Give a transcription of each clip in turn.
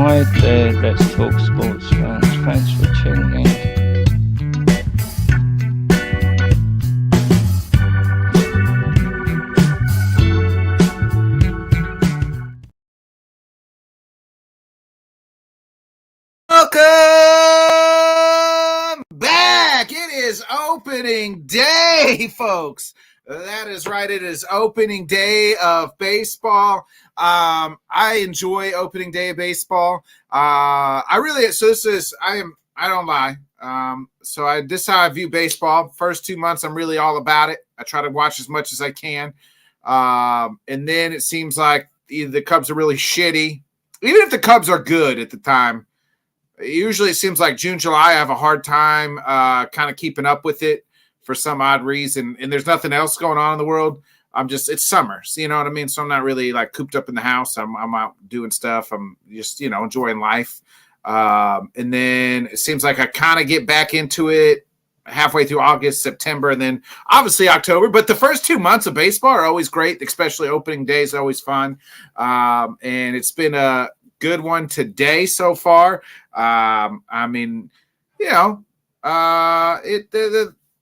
right there, let's talk sports fans. Thanks for tuning in. Welcome back. It is opening day, folks. That is right. It is opening day of baseball. I enjoy opening day of baseball. I don't lie. This is how I view baseball. First 2 months, I'm really all about it. I try to watch as much as I can. And then it seems like either the Cubs are really shitty. Even if the Cubs are good at the time, usually it seems like June, July, I have a hard time kind of keeping up with it for some odd reason. And there's nothing else going on in the world. It's summer. So you know what I mean? So I'm not really like cooped up in the house. I'm out doing stuff. I'm just, enjoying life. And then it seems like I kind of get back into it halfway through August, September, and then obviously October. But the first 2 months of baseball are always great, especially opening day is always fun. And it's been a good one today so far.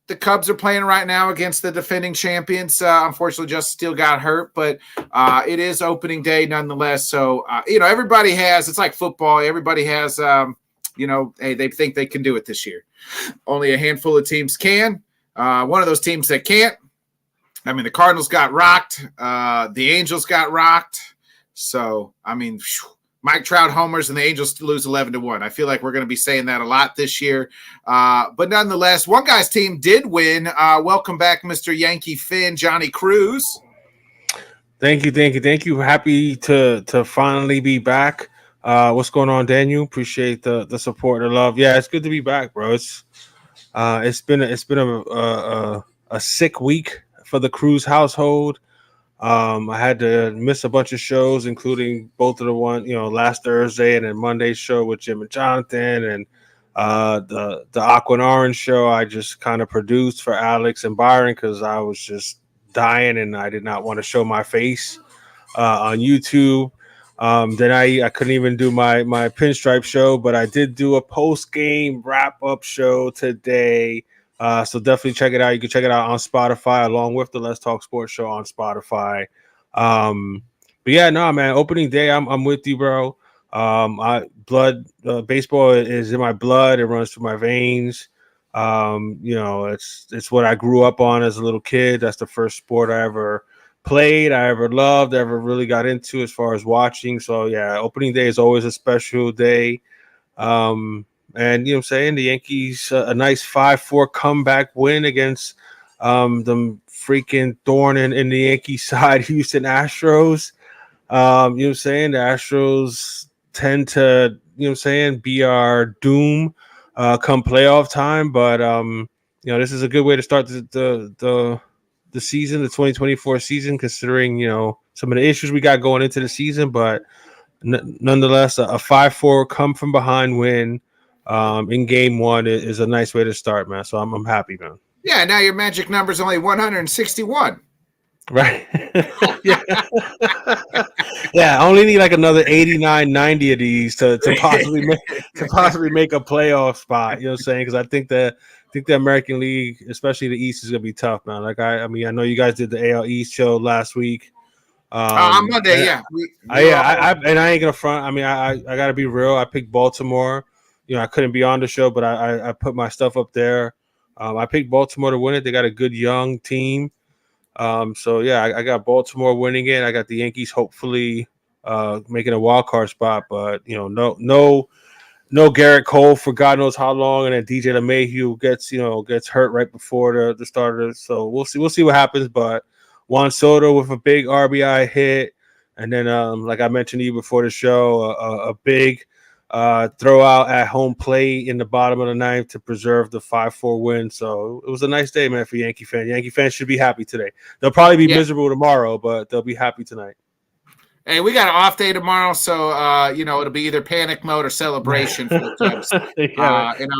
The Cubs are playing right now against the defending champions. Unfortunately, Justin Steele got hurt, but it is opening day nonetheless. So, everybody has, it's like football. Everybody has, hey, they think they can do it this year. Only a handful of teams can. One of those teams that can't. The Cardinals got rocked. The Angels got rocked. So, Mike Trout homers and the Angels lose 11-1. I feel like we're going to be saying that a lot this year. But nonetheless, one guy's team did win. Welcome back, Mr. Yankee Finn, Johnny Cruz. Thank you. Happy to finally be back. What's going on, Daniel? Appreciate the support and the love. Yeah, it's good to be back, bro. It's been a sick week for the Cruz household. I had to miss a bunch of shows, including both of the one, last Thursday and then Monday's show with Jim and Jonathan, and the Aqua and Orange show I just kind of produced for Alex and Byron because I was just dying and I did not want to show my face on YouTube. Then I couldn't even do my pinstripe show, but I did do a post-game wrap-up show today. So definitely check it out. You can check it out on Spotify along with the Let's Talk Sports show on Spotify. But yeah, no, man, opening day, I'm with you, bro. Baseball is in my blood. It runs through my veins. It's what I grew up on as a little kid. That's the first sport I ever played, I ever loved, ever really got into as far as watching. So yeah, opening day is always a special day. And what I'm saying, the Yankees a nice 5-4 comeback win against the freaking thorn in the Yankee side, Houston Astros. I'm saying, the Astros tend to be our doom come playoff time, but this is a good way to start the season, the 2024 season, considering some of the issues we got going into the season. But nonetheless, a 5-4 come from behind win in game one is a nice way to start, man. So I'm happy, man. Yeah, now your magic number is only 161. Right. Yeah. Yeah, I only need like another 89, 90 of these to possibly make a playoff spot. You know what I'm saying? Because I think the American League, especially the East, is gonna be tough, man. Like I know you guys did the AL East show last week. On Monday, yeah. I ain't gonna front. I gotta be real. I picked Baltimore. I couldn't be on the show, but I put my stuff up there. I picked Baltimore to win it. They got a good young team. So yeah, I got Baltimore winning it. I got the Yankees hopefully making a wild card spot, but no Garrett Cole for God knows how long, and then DJ LeMahieu gets hurt right before the starter. So we'll see what happens. But Juan Soto with a big RBI hit, and then like I mentioned to you before the show, a big throw out at home plate in the bottom of the ninth to preserve the 5-4 win. So it was a nice day, man, for Yankee fans. Yankee fans should be happy today. They'll probably be miserable tomorrow, but they'll be happy tonight. Hey, we got an off day tomorrow, so it'll be either panic mode or celebration for the Cubs.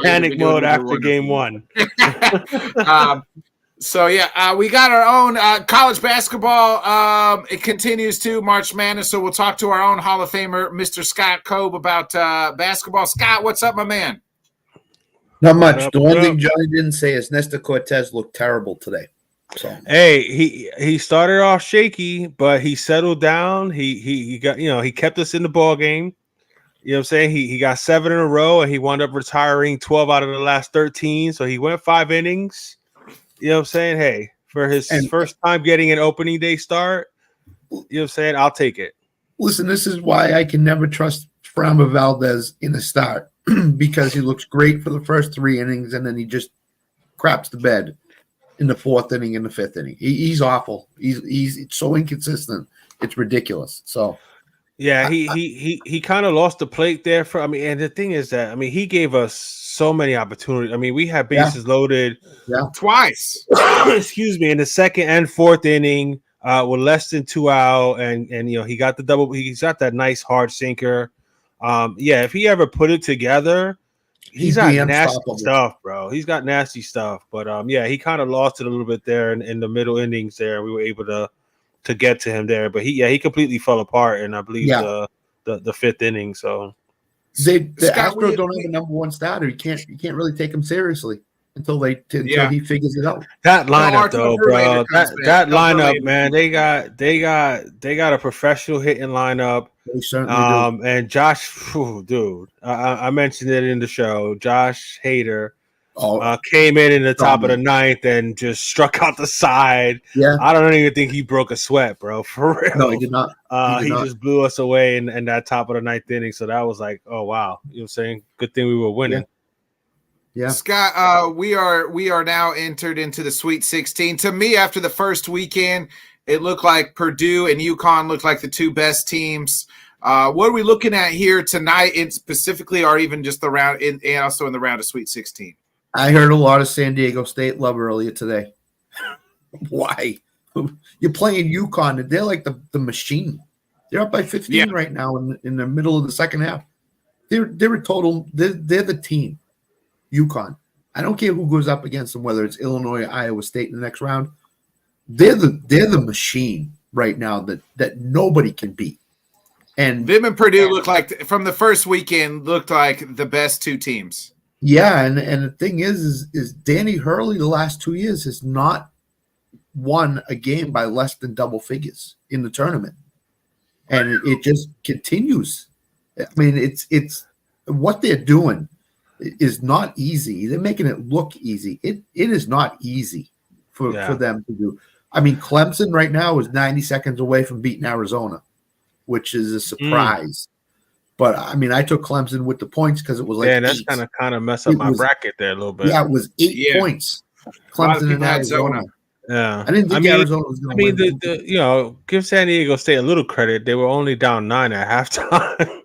Panic mode after game one. So we got our own college basketball. It continues to March Madness. So we'll talk to our own Hall of Famer, Mr. Scott Cobe, about basketball. Scott, what's up, my man? Not much. The one thing Johnny didn't say is Nesta Cortez looked terrible today. So hey, he started off shaky, but he settled down. He got he kept us in the ball game. You know what I'm saying? He got 7 in a row, and he wound up retiring 12 out of the last 13. So he went 5 innings. You know what I'm saying? Hey, for his first time getting an opening day start, you know what I'm saying? I'll take it. Listen, this is why I can never trust Framber Valdez in a start because he looks great for the first 3 innings, and then he just craps the bed in the 4th inning and the 5th inning. He's awful. He's so inconsistent. It's ridiculous. So yeah, he kind of lost the plate there and the thing is that he gave us so many opportunities. we had bases loaded twice. Excuse me, in the 2nd and 4th inning, with less than 2 out, and he got the double. He's got that nice hard sinker. If he ever put it together, he's got nasty stuff, bro. He's got nasty stuff. But he kind of lost it a little bit there in the middle innings there. We were able to get to him there, but he completely fell apart, and I believe the 5th inning. So the Astros don't have a number 1 starter. You can't really take him seriously until he figures it out. That lineup, though, bro. That lineup, man. They got a professional hitting lineup. They certainly do. And Josh, dude, I mentioned it in the show. Josh Hader came in the top of the 9th and just struck out the side. Yeah, I don't even think he broke a sweat, bro. For real. No, he did not. He just blew us away in that top of the 9th inning. So that was like, oh wow, you know what I'm saying? Good thing we were winning. Yeah. Scott, we are now entered into the Sweet 16. To me, after the first weekend, it looked like Purdue and UConn looked like the 2 best teams. What are we looking at here tonight, and specifically, or even just the round, and also in the round of Sweet 16? I heard a lot of San Diego State love earlier today. Why? You're playing UConn, and they're like the machine. They're up by 15 right now in the middle of the second half. They're a total. They're the team. UConn. I don't care who goes up against them, whether it's Illinois or Iowa State in the next round. They're the machine right now that nobody can beat. And them and Purdue look like from the first weekend looked like the best 2 teams. Yeah, and the thing is Danny Hurley the last 2 years has not won a game by less than double figures in the tournament, and it just continues. It's what they're doing is not easy. They're making it look easy. It is not easy for them to do. Clemson right now is 90 seconds away from beating Arizona, which is a surprise. But I took Clemson with the points because it was like that's kind of mess up my bracket there a little bit. Yeah, it was 8 points. Clemson and Arizona. Yeah, I didn't think Arizona was going to win. Give San Diego State a little credit. They were only down 9 at halftime.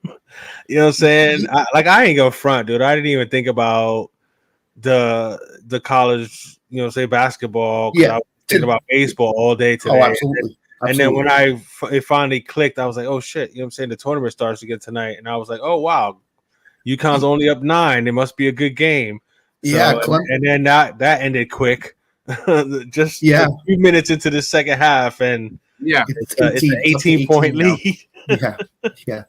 You know what I'm saying? I ain't go front, dude. I didn't even think about the college, say basketball. I was thinking about baseball all day today. Oh, absolutely. And then when it finally clicked, I was like, oh shit, you know what I'm saying? The tournament starts again tonight. And I was like, oh wow, UConn's only up 9. It must be a good game. So, and then that ended quick. Just a few minutes into the second half, and it's an 18-point lead. Yeah.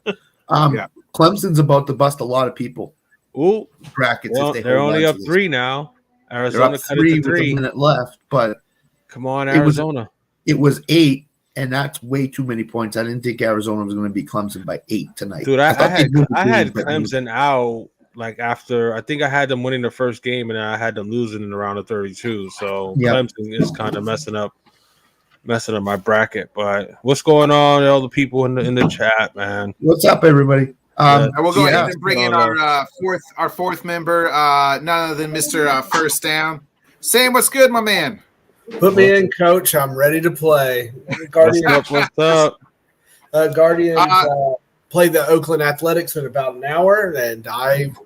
Clemson's about to bust a lot of people. Ooh, brackets. Well, they're only up 3 now. Arizona cut it to 3 with a minute left, but come on, Arizona. It was 8, and that's way too many points. I didn't think Arizona was going to beat Clemson by 8 tonight. Dude, I had Clemson out after. I think I had them winning the first game, and I had them losing in the round of 32. So Clemson is kind of messing up my bracket. But what's going on, all the people in the chat, man? What's up, everybody? We'll go ahead and bring in our fourth member, none other than Mr. First Down. Sam, what's good, my man? Put me in, coach. I'm ready to play. Guardians, what's up? Guardians play the Oakland Athletics in about an hour, and I'm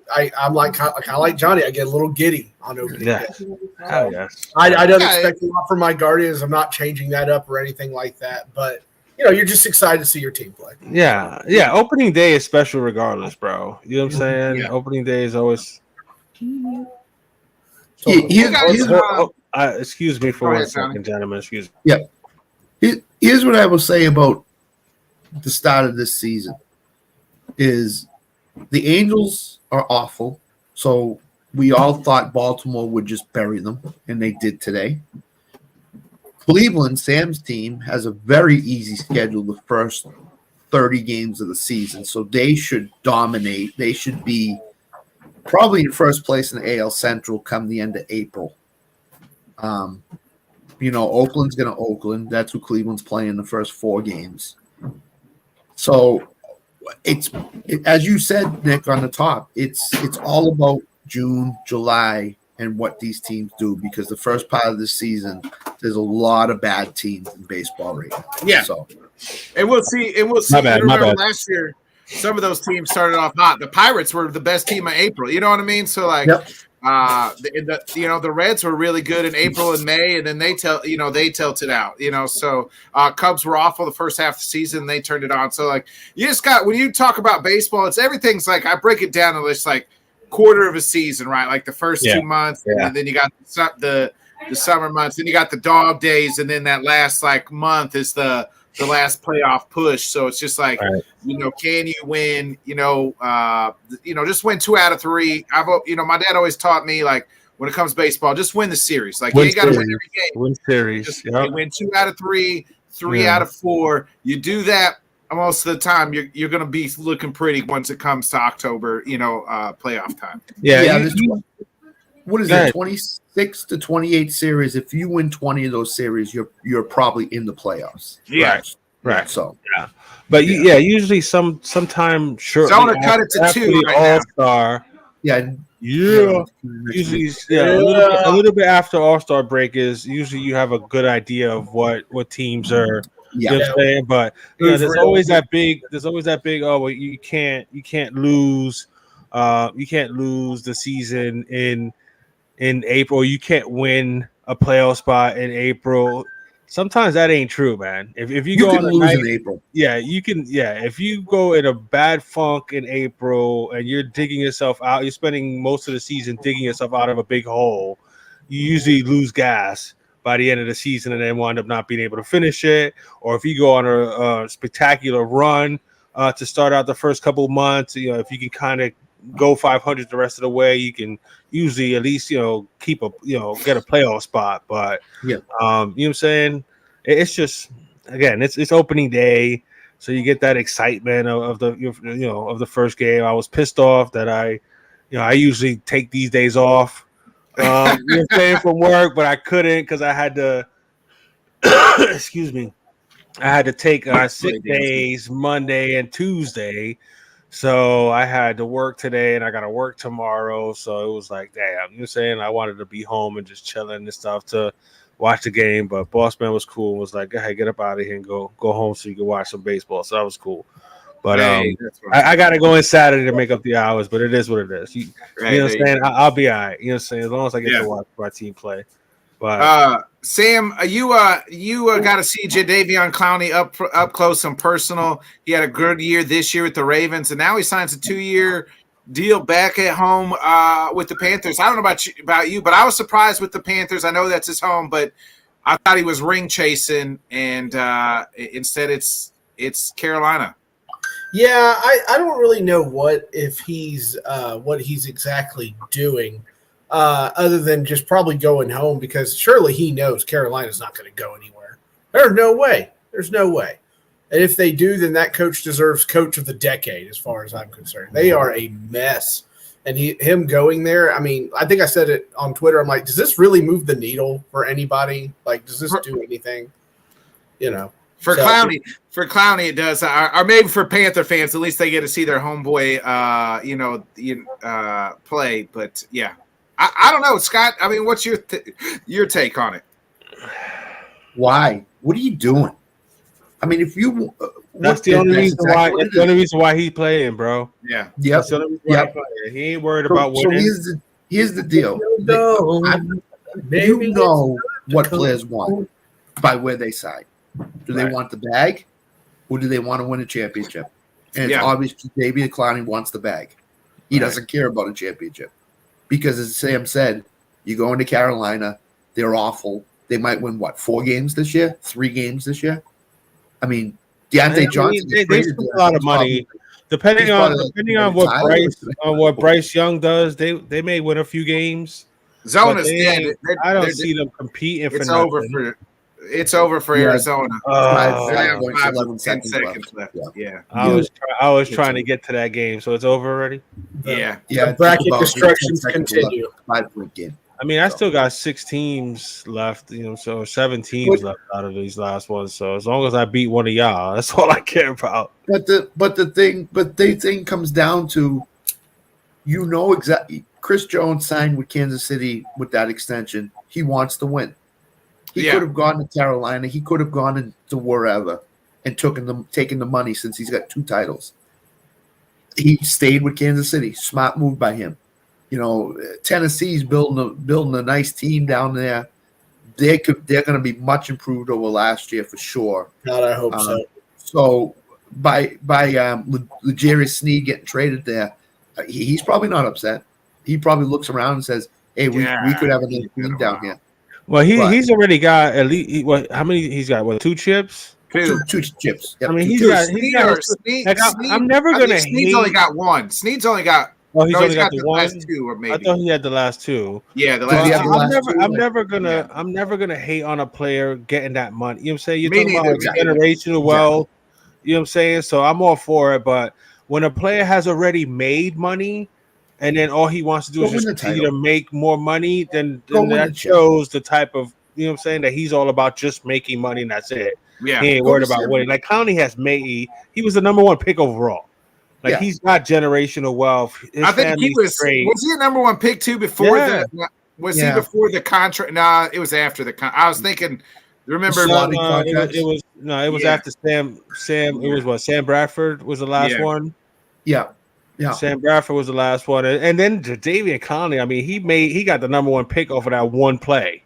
like kind of like Johnny. I get a little giddy on opening day. Yes. I don't expect a lot from my Guardians. I'm not changing that up or anything like that, but you're just excited to see your team play. Yeah. Opening day is special regardless, bro. You know what I'm saying? Yeah. Opening day is always. excuse me for Go one ahead, second, Johnny. gentlemen. Excuse me. Yeah. Here's what I will say about the start of this season is the Angels are awful. So we all thought Baltimore would just bury them, and they did today. Cleveland, Sam's team, has a very easy schedule the first 30 games of the season. So they should dominate. They should be probably in first place in the AL Central come the end of April. Oakland's going to Oakland. That's who Cleveland's playing the first 4 games. So as you said, Nick, on the top, it's all about June, July, and what these teams do, because the first part of the season, there's a lot of bad teams in baseball right now. Yeah. So, And we'll see. My bad, You my remember bad. last year, some of those teams started off hot. The Pirates were the best team of April. You know what I mean? So like, Yep. the Reds were really good in April and May, and then they tilted out. So Cubs were awful the first half of the season. They turned it on. So like, you just got, when you talk about baseball, it's everything's like, I break it down to just like quarter of a season, right? Like the first 2 months, and then you got the summer months, then you got the dog days, and then that last like month is the last playoff push. So it's just like, can you win? Just win 2 out of 3. My dad always taught me, like, when it comes to baseball, just win the series. Like, you ain't got to win every game. Win series. Just win 2 out of 3, 3 out of 4. You do that most of the time, you're going to be looking pretty once it comes to October, playoff time. What is it? 26 to 28 series. If you win 20 of those series, you're probably in the playoffs. Yeah. Right. So but usually sometime shortly So I want to cut it to 2 right now. All-Star. yeah. Usually, a little bit after All-Star break is usually you have a good idea of what teams are. You know what I'm saying? But there's always that big. Oh, well, you can't lose. You can't lose the season in April. You can't win a playoff spot in April. Sometimes that ain't true, man. If you go can on lose in April, you can. Yeah, if you go in a bad funk in April and you're digging yourself out, you're spending most of the season digging yourself out of a big hole. You usually lose gas by the end of the season and then wind up not being able to finish it. Or if you go on a spectacular run to start out the first couple of months, if you can kind of go 500 the rest of the way, you can usually at least keep get a playoff spot. But you know what I'm saying, it's just, again, it's opening day, so you get that excitement of the first game. I was pissed off that I usually take these days off from work, but I couldn't because I had to excuse me, I had to take sick days Monday and Tuesday. So I had to work today and I got to work tomorrow. So it was like, damn, you know what I'm saying? I wanted to be home and just chilling and stuff to watch the game. But Boss Man was cool and was like, hey, get up out of here and go home so you can watch some baseball. So that was cool. But I got to go in Saturday to make up the hours, but it is what it is. You know what I'm saying? I'll be all right. You know what I'm saying? As long as I get to watch my team play. But Sam, you got to see Jadeveon Clowney up close and personal. He had a good year this year with the Ravens, and now he signs a 2-year deal back at home with the Panthers. I don't know about you, but I was surprised with the Panthers. I know that's his home, but I thought he was ring chasing, and instead it's Carolina. Yeah, I don't really know what he's exactly doing. Other than just probably going home, because surely he knows Carolina's not going to go anywhere. There's no way. And if they do, then that coach deserves coach of the decade, as far as I'm concerned. They are a mess. And him going there, I mean, I think I said it on Twitter. I'm like, does this really move the needle for anybody? Like, does this do anything? For Clowney, it does. Or maybe for Panther fans, at least they get to see their homeboy, play. But yeah. I don't know, Scott. I mean, what's your take on it? Why? What are you doing? I mean, if you that's the only reason why. That's the only reason why he's playing, bro. Yeah. Yep. He ain't worried about winning. So here's the deal. You know what players want by where they sign. Do they want the bag, or do they want to win a championship? And it's obvious Jadeveon Clowney wants the bag. He doesn't care about a championship. Because as Sam said, you go into Carolina, They're awful. They might win 4 games this year, 3 games this year. I mean, Deontay Johnson. They spent a lot of money. Depending on what Bryce Young does, they may win a few games. Zona's dead. I don't see them competing for nothing. It's over for Arizona. 5 seconds left. Yeah. I was trying to get to that game, so it's over already. Yeah. The bracket destructions continue. 5-point game. I mean, I still got 6 teams left, so 7 teams left out of these last ones. So as long as I beat one of y'all, that's all I care about. But the thing comes down to, exactly. Chris Jones signed with Kansas City with that extension. He wants to win. He could have gone to Carolina. He could have gone into wherever and taken the money since he's got 2 titles. He stayed with Kansas City. Smart move by him. Tennessee's building a nice team down there. They're going to be much improved over last year for sure. God, I hope so. So by L'Jarius Sneed getting traded there, he's probably not upset. He probably looks around and says, "Hey, we could have a nice team down here." Well, he's already got at least how many? He's got 2 chips. Two chips. Yep, I mean, he's got. I'm never gonna hate. Sneed's only got 1. Sneed's only got. Oh, he's only got the last 2, or maybe. I thought he had the last 2. Yeah, the last. I'm never gonna hate on a player getting that money. You know what I'm saying? You're talking about generational wealth. You know what I'm saying? So I'm all for it. But when a player has already made money, and then all he wants to do is just continue to make more money, then that shows the type of, you know what I'm saying, that he's all about just making money and that's it. Yeah, he ain't worried about winning. Like Clowney he was the number 1 pick overall. Like he's got generational wealth. I think he was. Was he a number 1 pick too before Was he before the contract? Nah, it was after the contract. I was thinking. Remember? It was after Sam. It was what? Sam Bradford was the last one. Yeah. Yeah, Sam Bradford was the last one, and then Jadeveon Clowney. I mean, he got the number 1 pick off of that one play.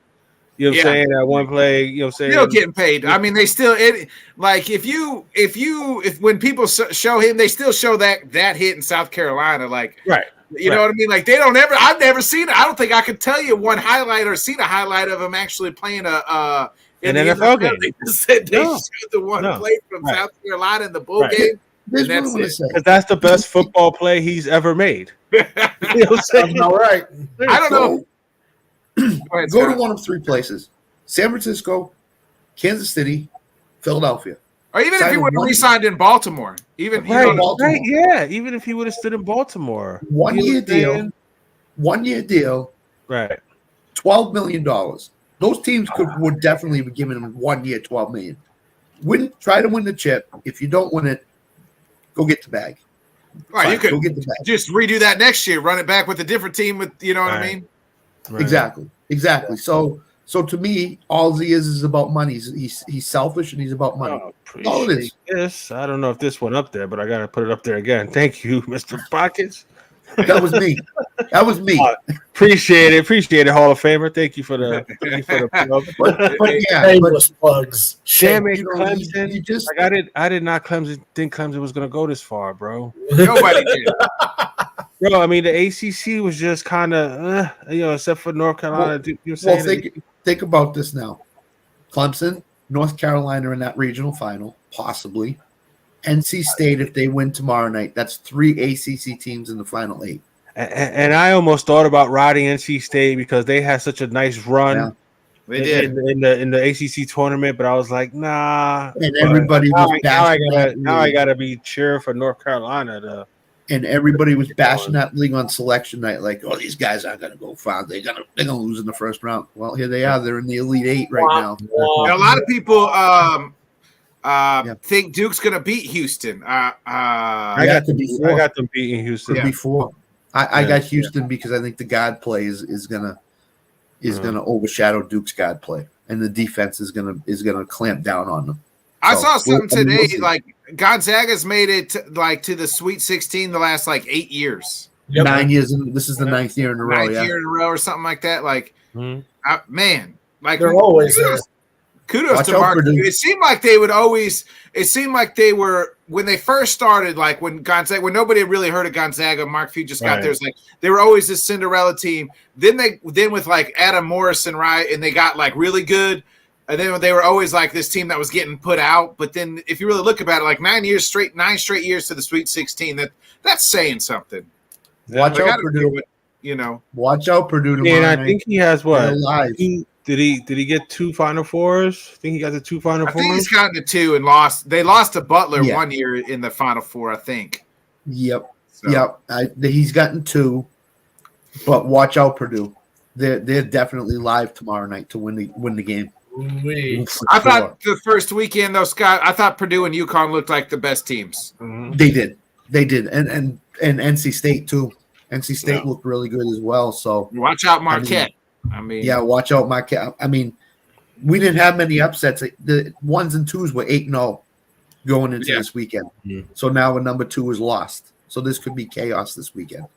You know what I'm saying? That one play. You know what I'm saying? Still getting paid. I mean, they still when people show him, they still show that hit in South Carolina. Like, right. You know what I mean? Like, I've never seen it. I don't think I could tell you one highlight or seen a highlight of him actually playing an NFL game. They just said they showed the one play from South Carolina in the bowl game. Because that's the best football play he's ever made. You know what I'm saying? All right. I don't know. Go to one of 3 places: San Francisco, Kansas City, Philadelphia. Or even if he would have re-signed in Baltimore. Even even if he would have stood in Baltimore. 1 year deal. 1 year deal. Right. $12 million. Those teams would definitely be giving him 1 year, $12 million. Try to win the chip. If you don't win it, go get the bag. Right, you could just redo that next year, run it back with a different team. What I mean? Right. Exactly. So to me, all he is about money. He's selfish and he's about money. All it is. Yes, I don't know if this went up there, but I gotta put it up there again. Thank you, Mr. Pockets. That was me. Appreciate it, Hall of Famer. Thank you for the shameless plugs. Damn it, Clemson. I did not think Clemson was gonna go this far, bro. Nobody did. Bro, I mean the ACC was just kind of, except for North Carolina. Think about this now: Clemson, North Carolina in that regional final, possibly. NC State, if they win tomorrow night, that's 3 ACC teams in the final 8. And I almost thought about riding NC State because they had such a nice run. They did in the ACC tournament, but I was like, nah. And everybody was now I gotta be cheering for North Carolina. And everybody was bashing that league on selection night, like, "Oh, these guys aren't gonna go far. They're gonna lose in the first round." Well, here they are. They're in the Elite 8 right now. And a lot of people think Duke's gonna beat Houston. I got them beating Houston before. I got Houston because I think the guard play is gonna overshadow Duke's guard play, and the defense is gonna clamp down on them. I saw something today, like Gonzaga's made it to the Sweet 16 the last 8 years. 9 years, and this is the 9th year in a row. 9th year in a row, or something like that. Man, they're always there. kudos Watch to out, Mark. Purdue. It seemed like they would always. It seemed like they were when they first started, like when Gonzaga, when nobody had really heard of Gonzaga. Mark Few just got there. It's like they were always this Cinderella team. Then with like Adam Morrison, right, and they got like really good. And then they were always like this team that was getting put out. But then if you really look about it, like 9 straight years to the Sweet 16, that's saying something. Watch out, Purdue. Watch out, Purdue tomorrow. And I think he has what? Did he get 2 Final Fours? I think he got the 2 Final Fours. I think he's gotten to 2 and lost. They lost to Butler 1 year in the Final Four, I think. Yep. So. Yep. He's gotten 2, but watch out, Purdue. They're definitely live tomorrow night to win the game. I thought the first weekend, though, Scott, I thought Purdue and UConn looked like the best teams. Mm-hmm. They did, and NC State too. NC State looked really good as well. So watch out, Marquette. Watch out, Marquette. I mean, we didn't have many upsets. The 1s and 2s were 8-0 going into this weekend. Mm-hmm. So now a number 2 is lost. So this could be chaos this weekend.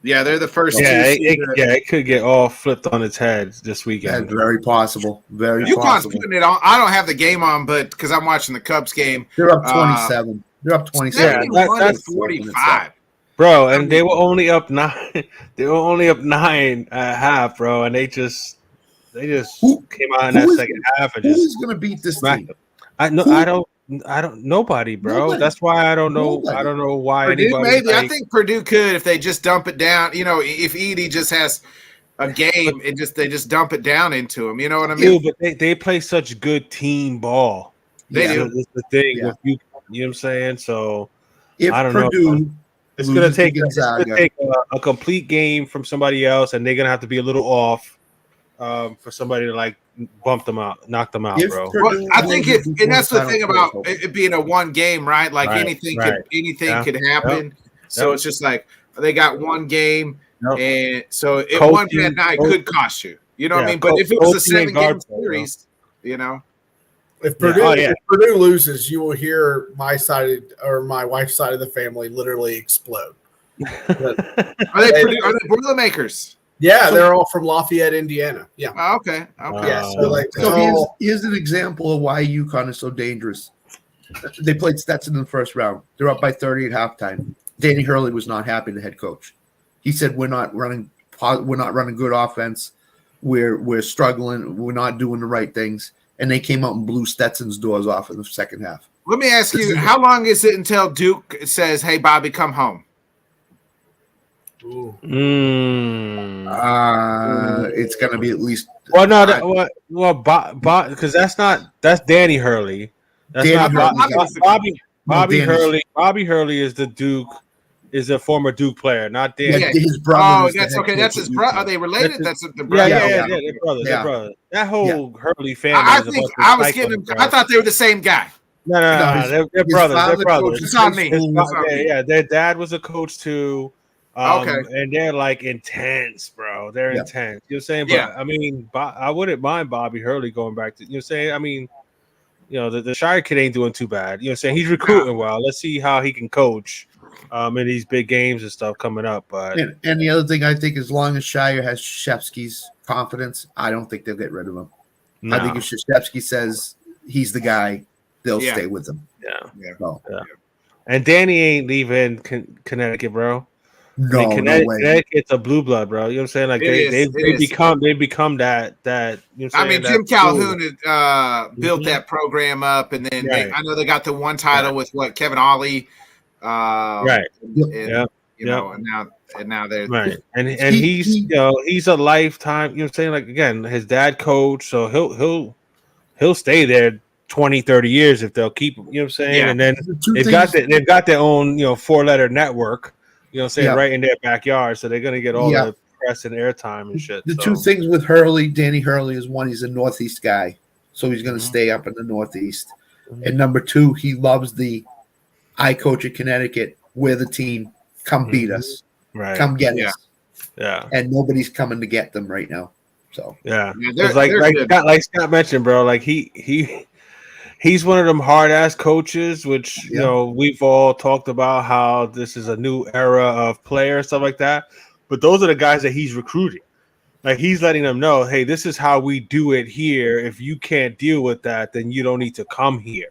Yeah, they're the first. It could get all flipped on its head this weekend. That's very possible. Very UConn's possible. Putting it on. I don't have the game on, but because I'm watching the Cubs game, they're up 27. They're up 27. That's 45. Bro, and they were only up 9. They were only up 9 at half, bro, and they just came out in that second half and who's going to beat this team? I don't. Nobody, bro. Nobody. That's why I don't know. Nobody. I don't know why Purdue, anybody. Maybe I think Purdue could if they just dump it down. If Edey just has a game and they just dump it down into him. You know what I mean? But they play such good team ball. They do. That's the thing with you. You know what I'm saying? So if I don't Purdue know. It's gonna take a complete game from somebody else, and they're gonna have to be a little off for somebody to like bump them out, knock them out, bro. Well, I think and that's the thing about it being a one game, right? Like anything could happen. Yep. So it's just like they got one game, and so one bad night could cost you. You know what I mean? But if it was a 7-game series, If Purdue loses, you will hear my wife's side of the family literally explode. Are they Boilermakers? Yeah, they're all from Lafayette, Indiana. Yeah. Oh, okay. Yeah. Here's an example of why UConn is so dangerous. They played Stetson in the first round. They're up by 30 at halftime. Danny Hurley was not happy, the head coach. He said, "We're not running good offense. We're struggling. We're not doing the right things." And they came out and blew Stetson's doors off in the second half. Let me ask you, how long is it until Duke says, "Hey, Bobby, come home"? It's going to be at least. Well, no, because that's Danny Hurley. That's not Bobby Hurley. Bobby Hurley is is a former Duke player, not Danny. Yeah. His brother. Oh, that's okay. That's his brother. Are they related? That's the brother. Yeah, they're brothers. They're brothers. That whole Hurley family. I thought they were the same guy. No, they're brothers. They're brothers. It's on me. Yeah, their dad was a coach too. And they're like intense, bro. They're intense. You know what I'm saying? But I mean, I wouldn't mind Bobby Hurley going back to. You know what I'm saying? I mean, the Shire kid ain't doing too bad. You know what I'm saying? He's recruiting well. Let's see how he can coach in these big games and stuff coming up. But and the other thing, I think, as long as Shire has Krzyzewski's confidence, I don't think they'll get rid of him. No. I think if Krzyzewski says he's the guy, they'll stay with him. Yeah. And Danny ain't leaving Connecticut, bro. No, I mean, Connecticut's a blue blood, bro. You know what I'm saying? Like they've become that. You know what I'm saying? Jim Calhoun built that program up, and then I know they got the one title with Kevin Ollie, right? And now they're right. And he's a lifetime. You know what I'm saying? Like again, his dad coach, so he'll stay there 20, 30 years if they'll keep him. You know what I'm saying? Yeah. And then they've got their own 4-letter network. You know what I'm saying? Right in their backyard. So they're going to get all the press and airtime and shit. The two things with Danny Hurley, is one, he's a Northeast guy. So he's going to stay up in the Northeast. Mm-hmm. And number two, he loves I coach at Connecticut. We're the team. Come beat us. Right. Come get us. Yeah. And nobody's coming to get them right now. So it's like Scott mentioned, bro. Like he's one of them hard ass coaches, which we've all talked about how this is a new era of player stuff like that. But those are the guys that he's recruiting. like he's letting them know, hey, this is how we do it here. If you can't deal with that, then you don't need to come here.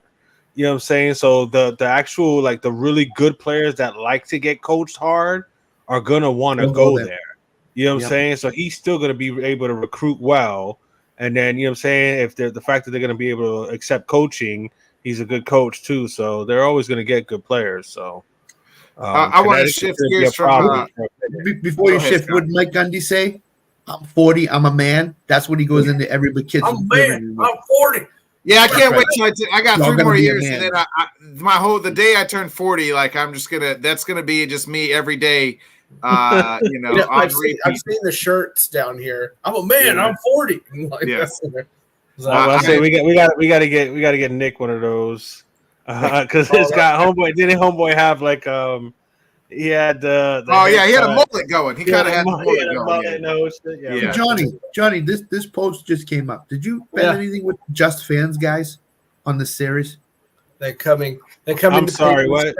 You know what I'm saying? So the actual like the really good players that like to get coached hard are gonna want to go there. You know what I'm saying? So he's still gonna be able to recruit well. And then you know what I'm saying, if the fact that they're gonna be able to accept coaching, he's a good coach too. So they're always gonna get good players. So I want to shift gears from before you shift. What Mike Gundy say? I'm 40. I'm a man. That's what he goes into every kid's. I'm a man. I'm 40. Yeah, I can't wait till I got 3 more years, and then the day I turn 40, like that's gonna be just me every day. I've seen the shirts down here. I'm a man. Yeah. I'm 40. I say we got to get Nick one of those because it's got homeboy. Didn't homeboy have like he had the he had a mullet going. He kind of had the mullet going. Yeah. Johnny, this post just came up. Did you bet anything with Just Fans guys on this series? They're coming. I'm sorry. What?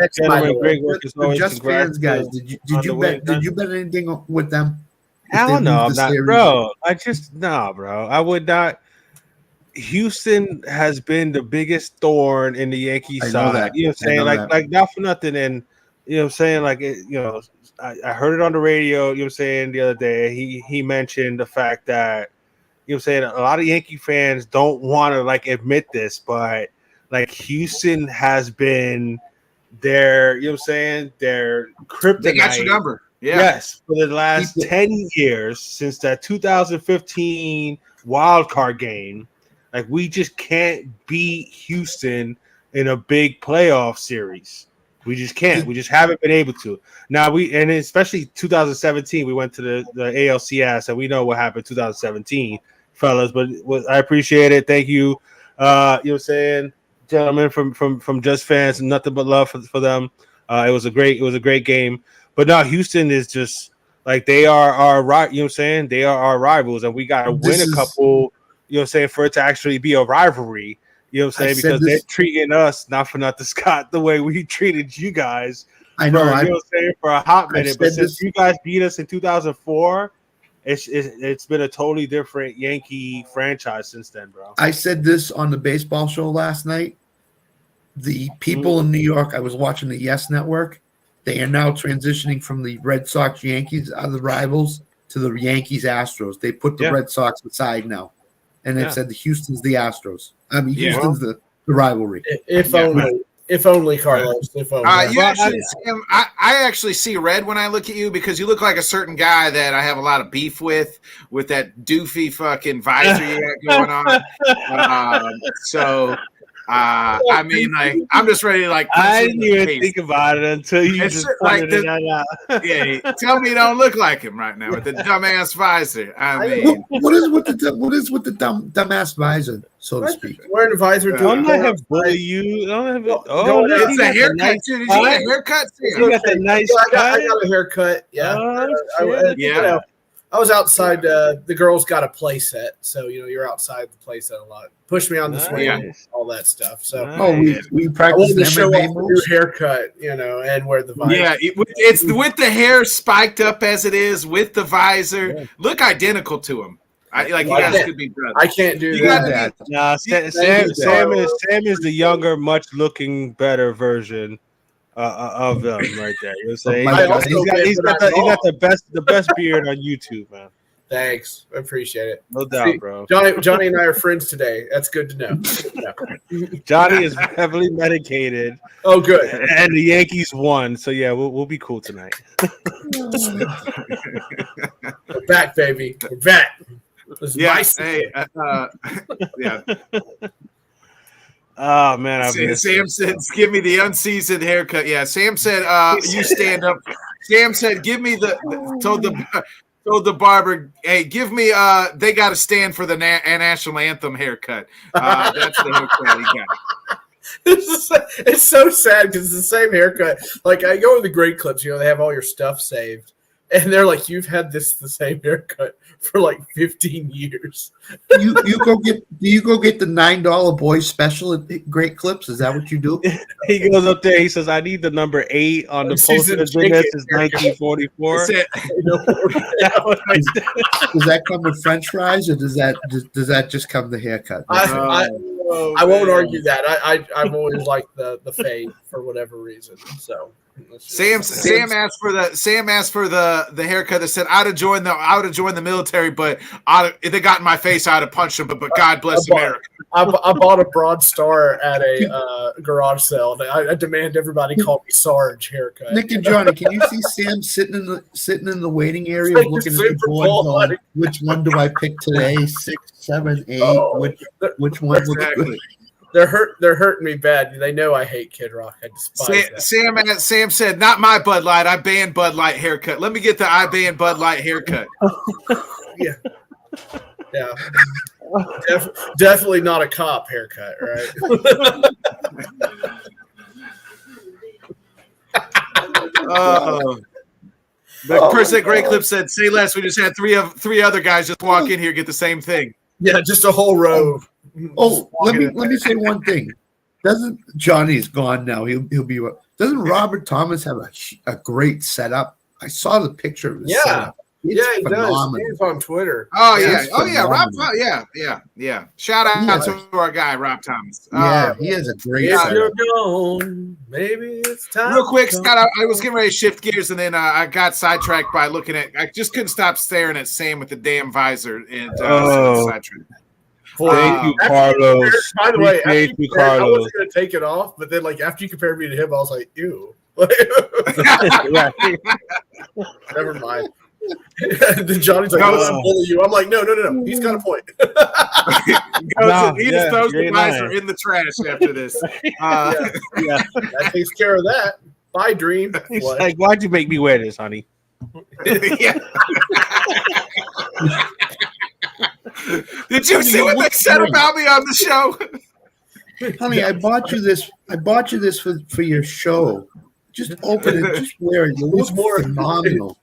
Great work is always Just Fans guys. Did you bet anything with them? Hell no, I'm not, bro. Bro. I would not. Houston has been the biggest thorn in the Yankees side. You know what I'm saying? Like not for nothing. And you know what I'm saying? Like I heard it on the radio, you know what I'm saying, the other day. He mentioned the fact that you know what I'm saying, a lot of Yankee fans don't want to like admit this, but like Houston has been their, you know what I'm saying, their kryptonite. They got your number. Yeah. Yes, for the last 10 years since that 2015 wild card game. Like we just can't beat Houston in a big playoff series. We just can't. We just haven't been able to. Now and especially 2017, we went to the ALCS, and we know what happened 2017, fellas. But I appreciate it. Thank you. You know what I'm saying, gentlemen from Just Fans, nothing but love for them. It was a great game. But now Houston is just like they are our right. You know what I'm saying? They are our rivals, and we got to win a couple. You know what I'm saying, for it to actually be a rivalry. You know what I'm saying? Because they're treating us, not for nothing, Scott, the way we treated you guys. I know. You know what I'm saying? For a hot minute. But since you guys beat us in 2004, it's been a totally different Yankee franchise since then, bro. I said this on the baseball show last night. The people in New York, I was watching the Yes Network. They are now transitioning from the Red Sox Yankees, the rivals, to the Yankees Astros. They put the Red Sox aside now. And they've said the Houston's the Astros. I mean, Houston's the rivalry. If only, Carlos. If only. I actually see red when I look at you because you look like a certain guy that I have a lot of beef with that doofy fucking visor you got going on. I mean, like, I'm just ready to like. I didn't even think about it until you just pointed it out. Yeah, tell me you don't look like him right now with the dumbass visor. I mean, what is with the dumbass visor, so to speak? Wearing a visor. Don't let him bully you. It's a haircut too. Did you get a haircut? You got the nice cut. I got a haircut. Yeah. I was outside. The girls got a play set, so you're outside the play set a lot. Push me on the swing, all that stuff. So we practice to show off the new haircut, and wear the visor. Yeah, it's with the hair spiked up as it is with the visor. Look identical to him. You guys could be brothers. I can't do that. Sam is the younger, much looking better version of them right there. You know what I'm saying? He's got the best beard on YouTube, man. Thanks. I appreciate it. No doubt, bro. Johnny and I are friends today. That's good to know. Johnny is heavily medicated. Oh, good. And the Yankees won. So, yeah, we'll be cool tonight. We're back, baby. We're back. Yeah. Oh, man. Sam said, give me the unseasoned haircut. Yeah, Sam said, you stand up. Sam said, give me told the barber, hey, give me they got to stand for the national anthem haircut. That's the haircut he got. It's so sad because it's the same haircut. Like I go to the Great Clips, they have all your stuff saved. And they're like, you've had the same haircut for like 15 years. You go get the $9 boy special at Great Clips? Is that what you do? He goes up there. He says, "I need the number 8 on the poster that's been there since 1944." Does that come with French fries, or does that just come the haircut? I won't argue that. I've always liked the fade for whatever reason. So Sam asked for the haircut that said I'd have joined the military, but if they got in my face, I'd have punched them. But God bless America. I bought a Broad Star at a garage sale. I demand everybody call me Sarge haircut. Nick and Johnny, can you see Sam sitting in the waiting area, looking at the board, going, which one do I pick today? 6, 7, 8. Which one? Exactly. They're hurting me bad. They know I hate Kid Rock. I despise that. Sam said, "Not my Bud Light. I banned Bud Light haircut. Let me get the I banned Bud Light haircut." Yeah. Definitely not a cop haircut, right? The person at Great Clip said, "Say less." We just had three other guys just walk in here, get the same thing. Yeah, just a whole row. Oh, let me say one thing. Doesn't Johnny's gone now? He'll be. Doesn't Robert Thomas have a great setup? I saw the picture of his setup. It's he phenomenal. does. He's on Twitter. Oh yeah, Rob. Yeah. Shout out to our guy Rob Thomas. Yeah, he has a great If setup. you're gone, maybe it's time. Real quick, Scott, I was getting ready to shift gears, and then I got sidetracked by looking at. I just couldn't stop staring at Sam with the damn visor, and sidetracked. Thank you, Carlos. By the way, Thank you, I Carlos. wasn't going to take it off, but then like after you compared me to him, I was like, ew. Never mind. Then Johnny's like, "I'm bully you." I'm like, no. He's got a point. He just throws the visor in the trash after this. That takes care of that. Bye, Dream. He's like, "Why'd you make me wear this, honey?" Yeah. Did you see what they said about me on the show? Honey, I bought you this for your show. Just open it, just wear it. You look more phenomenal.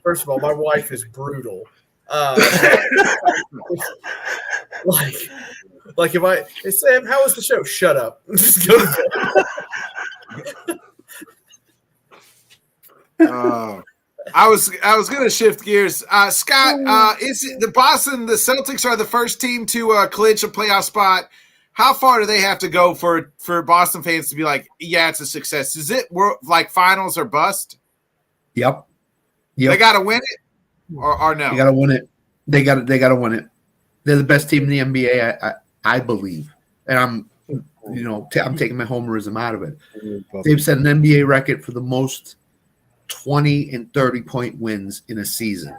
First of all, my wife is brutal. Like if hey Sam, how was the show? Shut up. Just go to bed. I was going to shift gears. Scott, is it the Celtics are the first team to clinch a playoff spot. How far do they have to go for Boston fans to be like, yeah, it's a success? Is it like finals or bust? Yep. They got to win it or no? They got to win it. They got to win it. They're the best team in the NBA, I believe. And I'm taking my homerism out of it. They've set an NBA record for the most 20 and 30-point wins in a season.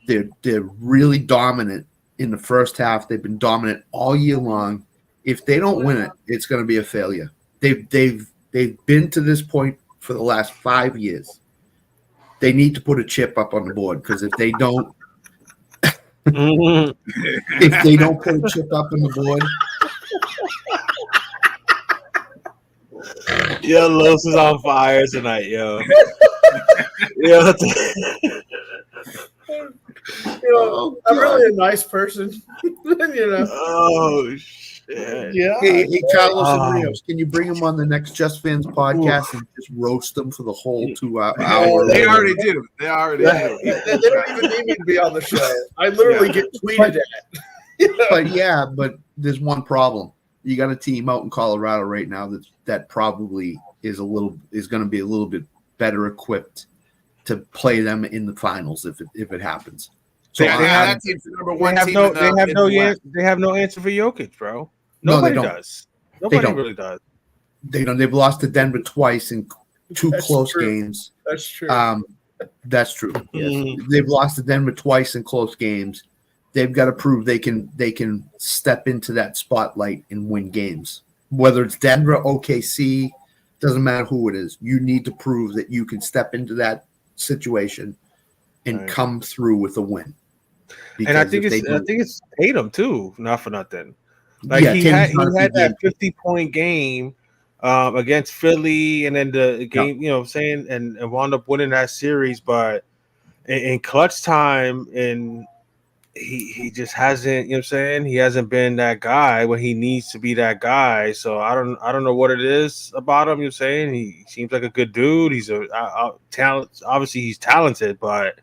They're really dominant in the first half. They've been dominant all year long. If they don't win it, it's going to be a failure. They've been to this point for the last 5 years. They need to put a chip up on the board, because if they don't, put a chip up on the board. Yo, Los is on fire tonight, yo. I'm really a nice person. Oh shit. Yeah. Hey, Carlos and Rios, can you bring them on the next Just Fans podcast and just roast them for the whole 2 hour? They already do. They don't even need me to be on the show. I literally get tweeted at. But there's one problem. You got a team out in Colorado right now that probably is going to be a little bit better equipped to play them in the finals if it happens. So they have no answer for Jokic, bro. Nobody does. Nobody really does. They've lost to Denver twice in 2 close games. That's true. That's true. Yes. They've lost to Denver twice in close games. They've got to prove they can step into that spotlight and win games. Whether it's Denver, OKC, doesn't matter who it is. You need to prove that you can step into that situation and come through with a win. And I think it's Tatum too, not for nothing. Like he had that 50-point game against Philly, and then the game, you know what I'm saying, and wound up winning that series. But in clutch time, and he just hasn't, you know what I'm saying, he hasn't been that guy when he needs to be that guy. So I don't know what it is about him. You know what I'm saying, he seems like a good dude. He's a talent. Obviously, he's talented, but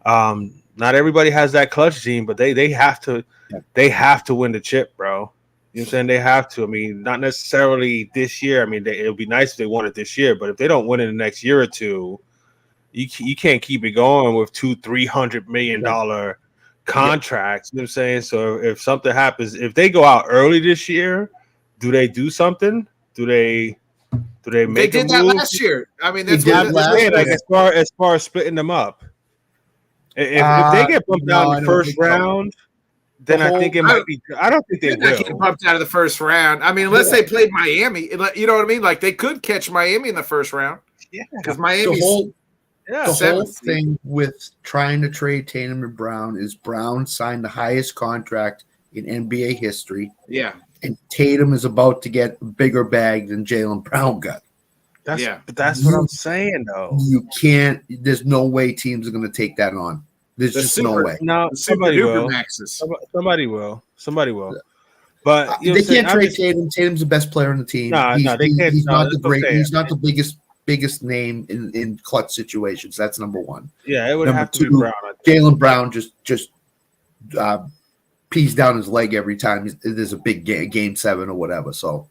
not everybody has that clutch gene. But they have to win the chip, bro. You know what I'm saying? They have to. I mean, not necessarily this year. I mean, it would be nice if they won it this year, but if they don't win it in the next year or two, you can't keep it going with $200-300 million contracts. You know what I'm saying? So if something happens, if they go out early this year, do they do something? Do they make They did a that move? last year. I mean, that's They what did that's last what- year. Like as far as splitting them up. If they get bumped down no, I in the don't first think so. round, then I think it might be. I don't think they They're not getting will. bumped out of the first round. I mean, unless they played Miami, you know what I mean? Like they could catch Miami in the first round Yeah, because The Miami's whole yeah. the seventh whole seed. thing with trying to trade Tatum and Brown is Brown signed the highest contract in NBA history, yeah. and Tatum is about to get a bigger bag than Jaylen Brown got. But that's what I'm saying though. You can't. There's no way teams are going to take that on. There's The just super- no way. No, The super somebody duper will. maxes. Somebody will. Somebody will. But you know They what I'm saying? can't I'm trade just- Tatum. Tatum's the best player on the team. No, he's, no, they can't. He's No, not the that's what I'm great. saying. He's not the biggest name in clutch situations. That's number one. Yeah, it would Number have to be two, Brown. I think. Jaylen Brown just pees down his leg every time there's a big game 7 or whatever. So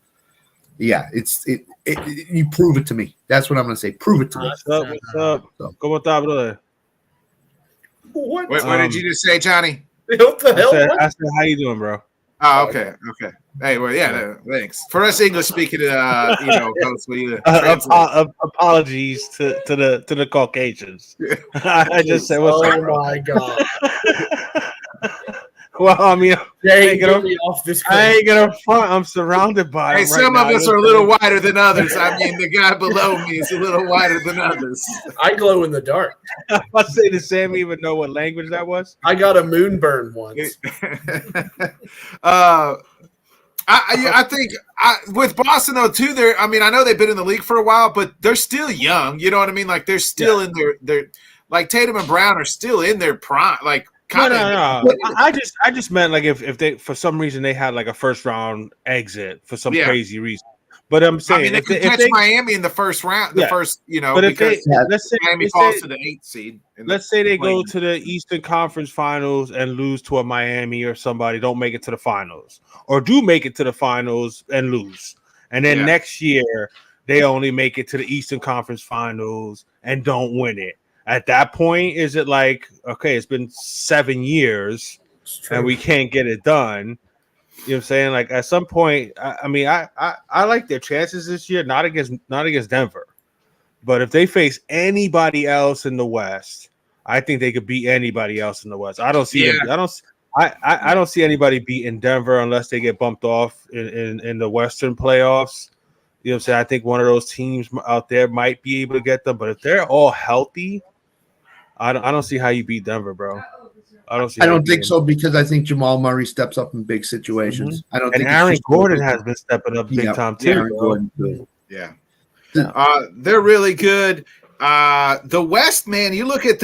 yeah, you prove it to me. That's what I'm going to say. Prove it to me. What's up? What's up? So- Como está, brother? What? What did you just say, Johnny? What the hell? What? I said, how you doing, bro? Oh, okay. Hey, well, yeah, thanks. For us English speaking, hosts, we translate. Apologies to the Caucasians. I just said, what's up, Oh bro? my god! Well, I mean, Jay, get get off- me off this. I ain't gonna front. I'm surrounded by Hey, them right some now. of us are a little wider than others. I mean, the guy below me is a little wider than others. I glow in the dark. I say the Sam even know what language that was. I got a moonburn once. I think with Boston though too. I mean, I know they've been in the league for a while, but they're still young. You know what I mean? Like they're still in their like Tatum and Brown are still in their prime. Like kind of. No. I just meant like if they for some reason they had like a first round exit for some crazy reason. But I'm saying I mean, they could catch Miami in the first round. The first, But if because let's say Miami falls to the 8th seed. Let's say they go to the Eastern Conference Finals and lose to a Miami or somebody, don't make it to the finals, or do make it to the finals and lose. And then next year, they only make it to the Eastern Conference Finals and don't win it. At that point, is it like, okay, it's been 7 years and we can't get it done? You know what I'm saying? Like at some point, I like their chances this year, not against Denver. But if they face anybody else in the West, I think they could beat anybody else in the West. I don't see them. I don't see anybody beating Denver unless they get bumped off in the Western playoffs. You know what I'm saying? I think one of those teams out there might be able to get them, but if they're all healthy, I don't see how you beat Denver, bro. I don't think so because I think Jamal Murray steps up in big situations. I don't and think Aaron Gordon has been stepping up big time too. Aaron Gordon too. Yeah. They're really good. The West, man, you look at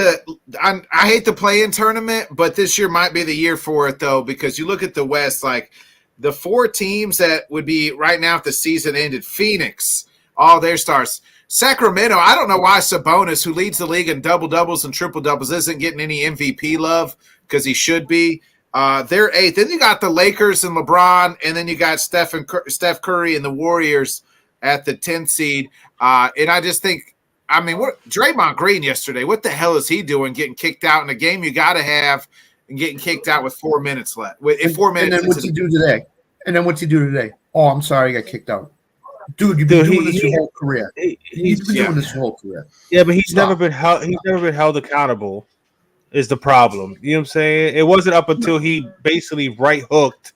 I hate the play-in tournament, but this year might be the year for it, though, because you look at the West, like the 4 teams that would be right now if the season ended, Phoenix, all their stars. Sacramento, I don't know why Sabonis, who leads the league in double-doubles and triple-doubles, isn't getting any MVP love because he should be. They're 8th. Then you got the Lakers and LeBron, and then you got Steph Curry and the Warriors at the 10th seed. And I just think, I mean, Draymond Green yesterday, what the hell is he doing getting kicked out in a game you got to have and getting kicked out with 4 minutes left? In 4 minutes. And then what's he do today? Oh, I'm sorry, I got kicked out. Dude, you've been doing this your whole career. He's been doing this your whole career. Yeah, but he's never been held accountable is the problem. You know what I'm saying? It wasn't up until he basically right hooked,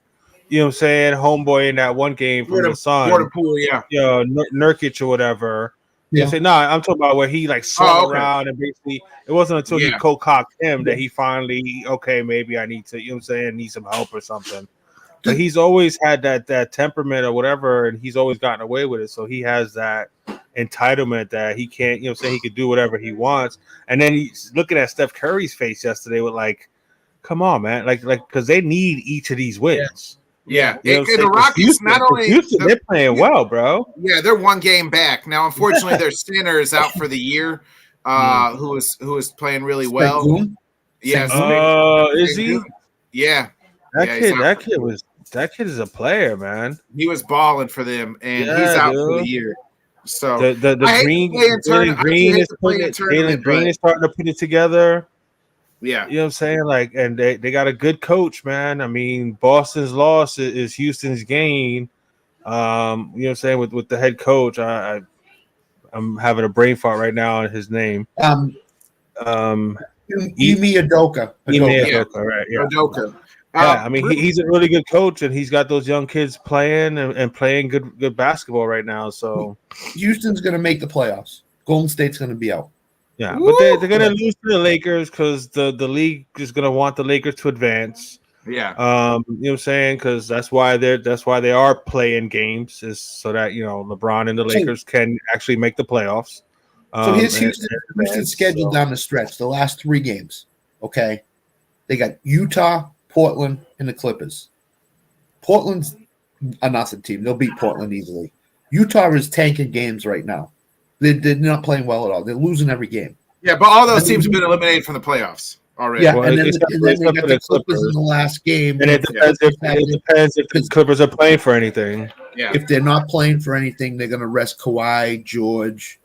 you know what I'm saying, homeboy in that one game from the Sun. Nurkic or whatever. Yeah. You know, I'm talking about where he like swung around and basically it wasn't until he co-cocked him that he finally, okay, maybe I need to, you know what I'm saying, need some help or something. but he's always had that temperament or whatever, and he's always gotten away with it. So he has that entitlement that he can't, say he could do whatever he wants. And then he's looking at Steph Curry's face yesterday with like, come on, man, like because they need each of these wins. Yeah, You know the Rockets Houston, not only Houston, they're playing well, bro. Yeah, they're one game back now. Unfortunately, their center is out for the year. Who is playing really well. Sengun? Yes. Is he? Yeah. That kid is a player, man. He was balling for them, and he's out for the year. So the Green is starting to put it together. Yeah, you know what I'm saying? Like, and they got a good coach, man. I mean, Boston's loss is Houston's gain. You know what I'm saying? With the head coach, I'm having a brain fart right now on his name. Ime Udoka. Right? Yeah. Udoka. Yeah, I mean, he's a really good coach, and he's got those young kids playing and playing good basketball right now. So Houston's going to make the playoffs. Golden State's going to be out. Yeah, but they're going to lose to the Lakers because the league is going to want the Lakers to advance. Yeah, you know what I'm saying? Because that's why they are playing games, is so that LeBron and the Lakers can actually make the playoffs. So here's Houston's schedule down the stretch. The last 3 games, okay, they got Utah, Portland, and the Clippers. Portland's a nothing team. They'll beat Portland easily. Utah is tanking games right now. They're not playing well at all. They're losing every game. Yeah, but all those teams have been eliminated from the playoffs already. Yeah, and then they got the Clippers in the last game. And it depends if the Clippers are playing for anything. Yeah. If they're not playing for anything, they're going to rest Kawhi, George,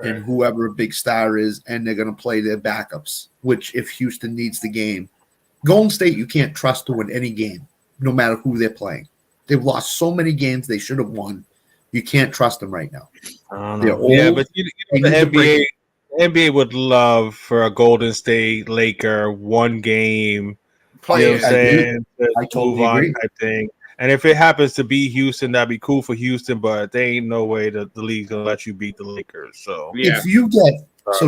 and whoever a big star is, and they're going to play their backups, which if Houston needs the game. Golden State, you can't trust to win any game, no matter who they're playing. They've lost so many games they should have won. You can't trust them right now. They're old. Yeah, but the NBA would love for a Golden State Laker one game Players. I totally agree. Type thing. And if it happens to be Houston, that'd be cool for Houston, but there ain't no way that the league's gonna let you beat the Lakers. So if you get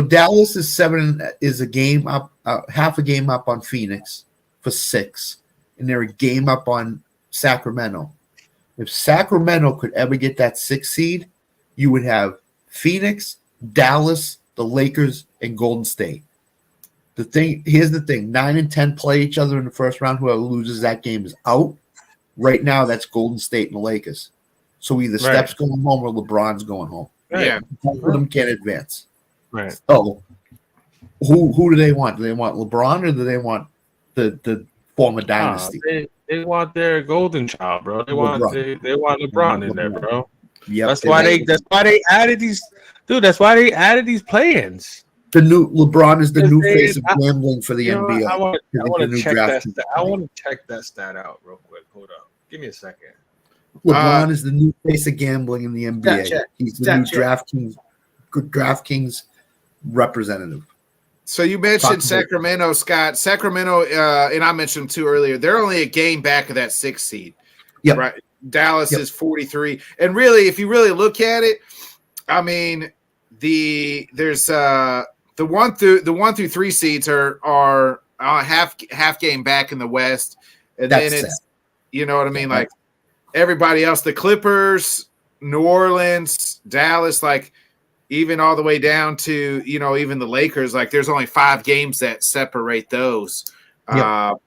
Dallas is a game up, half a game up on Phoenix for 6, and they're a game up on Sacramento. If Sacramento could ever get that 6th seed, you would have Phoenix, Dallas, the Lakers, and Golden State. Here's the thing: 9 and 10 play each other in the first round. Whoever loses that game is out. Right now, that's Golden State and the Lakers. So either Steph's going home or LeBron's going home. Yeah, both of them can't advance. Right. So who do they want? Do they want LeBron or do they want the former dynasty? They want their golden child, bro. They want LeBron in there, bro. Yeah, that's why they added these. Dude, that's why they added these play-ins. The new LeBron is the new face of gambling for the NBA. I want to check that. I want to check that stat out real quick. Hold up, give me a second. LeBron is the new face of gambling in the NBA. He's the new DraftKings representative. So you mentioned Sacramento, Scott. Sacramento, and I mentioned them too earlier. They're only a game back of that 6th seed. Yep. Right. Dallas is 43, and really, if you really look at it, I mean, there's the 1 through 3 seeds are half game back in the West, and then it's you know what I mean, like everybody else, the Clippers, New Orleans, Dallas, like even all the way down to even the Lakers, like there's only 5 games that separate those. So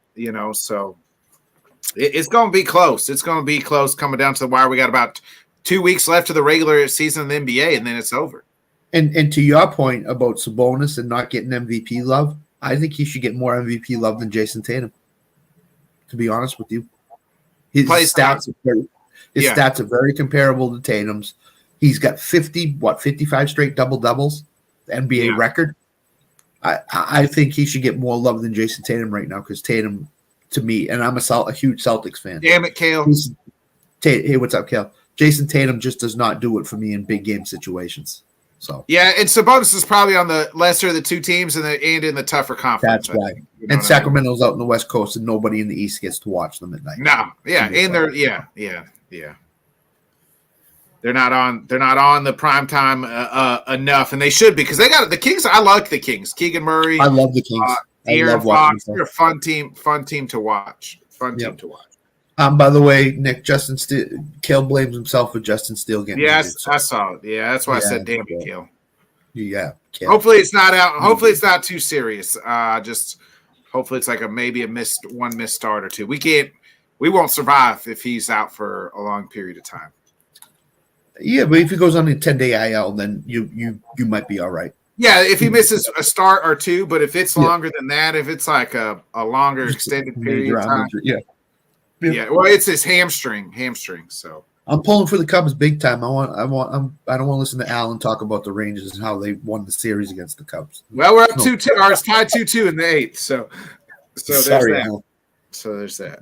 it's going to be close. It's going to be close coming down to the wire. We got about 2 weeks left of the regular season of the NBA, and then it's over. And to your point about Sabonis and not getting MVP love, I think he should get more MVP love than Jason Tatum. To be honest with you, his stats are very comparable to Tatum's. He's got 55 straight double-doubles, the NBA record. I think he should get more love than Jason Tatum right now because Tatum, to me, and I'm a huge Celtics fan. Damn it, Kale. Hey, what's up, Kale? Jason Tatum just does not do it for me in big game situations. So yeah, and Sabonis is probably on the lesser of the 2 teams and in the tougher conference. That's right. And Sacramento's out in the West Coast, and nobody in the East gets to watch them at night. No, yeah, and they're They're not on the prime time enough, and they should be because they got the Kings. I like the Kings. Keegan Murray. I love the Kings. Aaron Fox. They're a fun team to watch. Fun team to watch. By the way, Nick, Justin Steele, Kale blames himself for Justin Steele getting injured. I saw it. Yeah, that's why I said damn it, Kale. Yeah. Kale. Hopefully it's not out. Hopefully it's not too serious. Just hopefully it's like maybe a missed start or two. We won't survive if he's out for a long period of time. Yeah, but if he goes on a 10-day IL, then you might be all right. Yeah, if he misses a start or two, but if it's longer than that, if it's like a longer extended period of time, yeah. Well, it's his hamstring. So I'm pulling for the Cubs big time. I don't want to listen to Alan talk about the Rangers and how they won the series against the Cubs. Well, we're up 2-2. Or it's tied 2-2 in the 8th. So there's that. Alan. So there's that.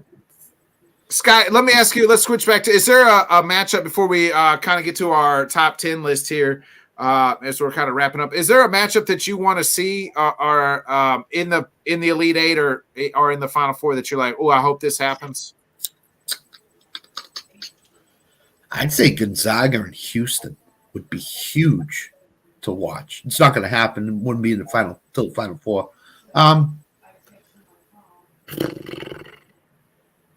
Scott, let me ask you. Let's switch back to. Is there a matchup before we kind of get to our top 10 list here? As we're kind of wrapping up, is there a matchup that you want to see or in the Elite Eight or in the Final Four that you're like, oh, I hope this happens? I'd say Gonzaga and Houston would be huge to watch. It's not going to happen. It wouldn't be in the Final Four.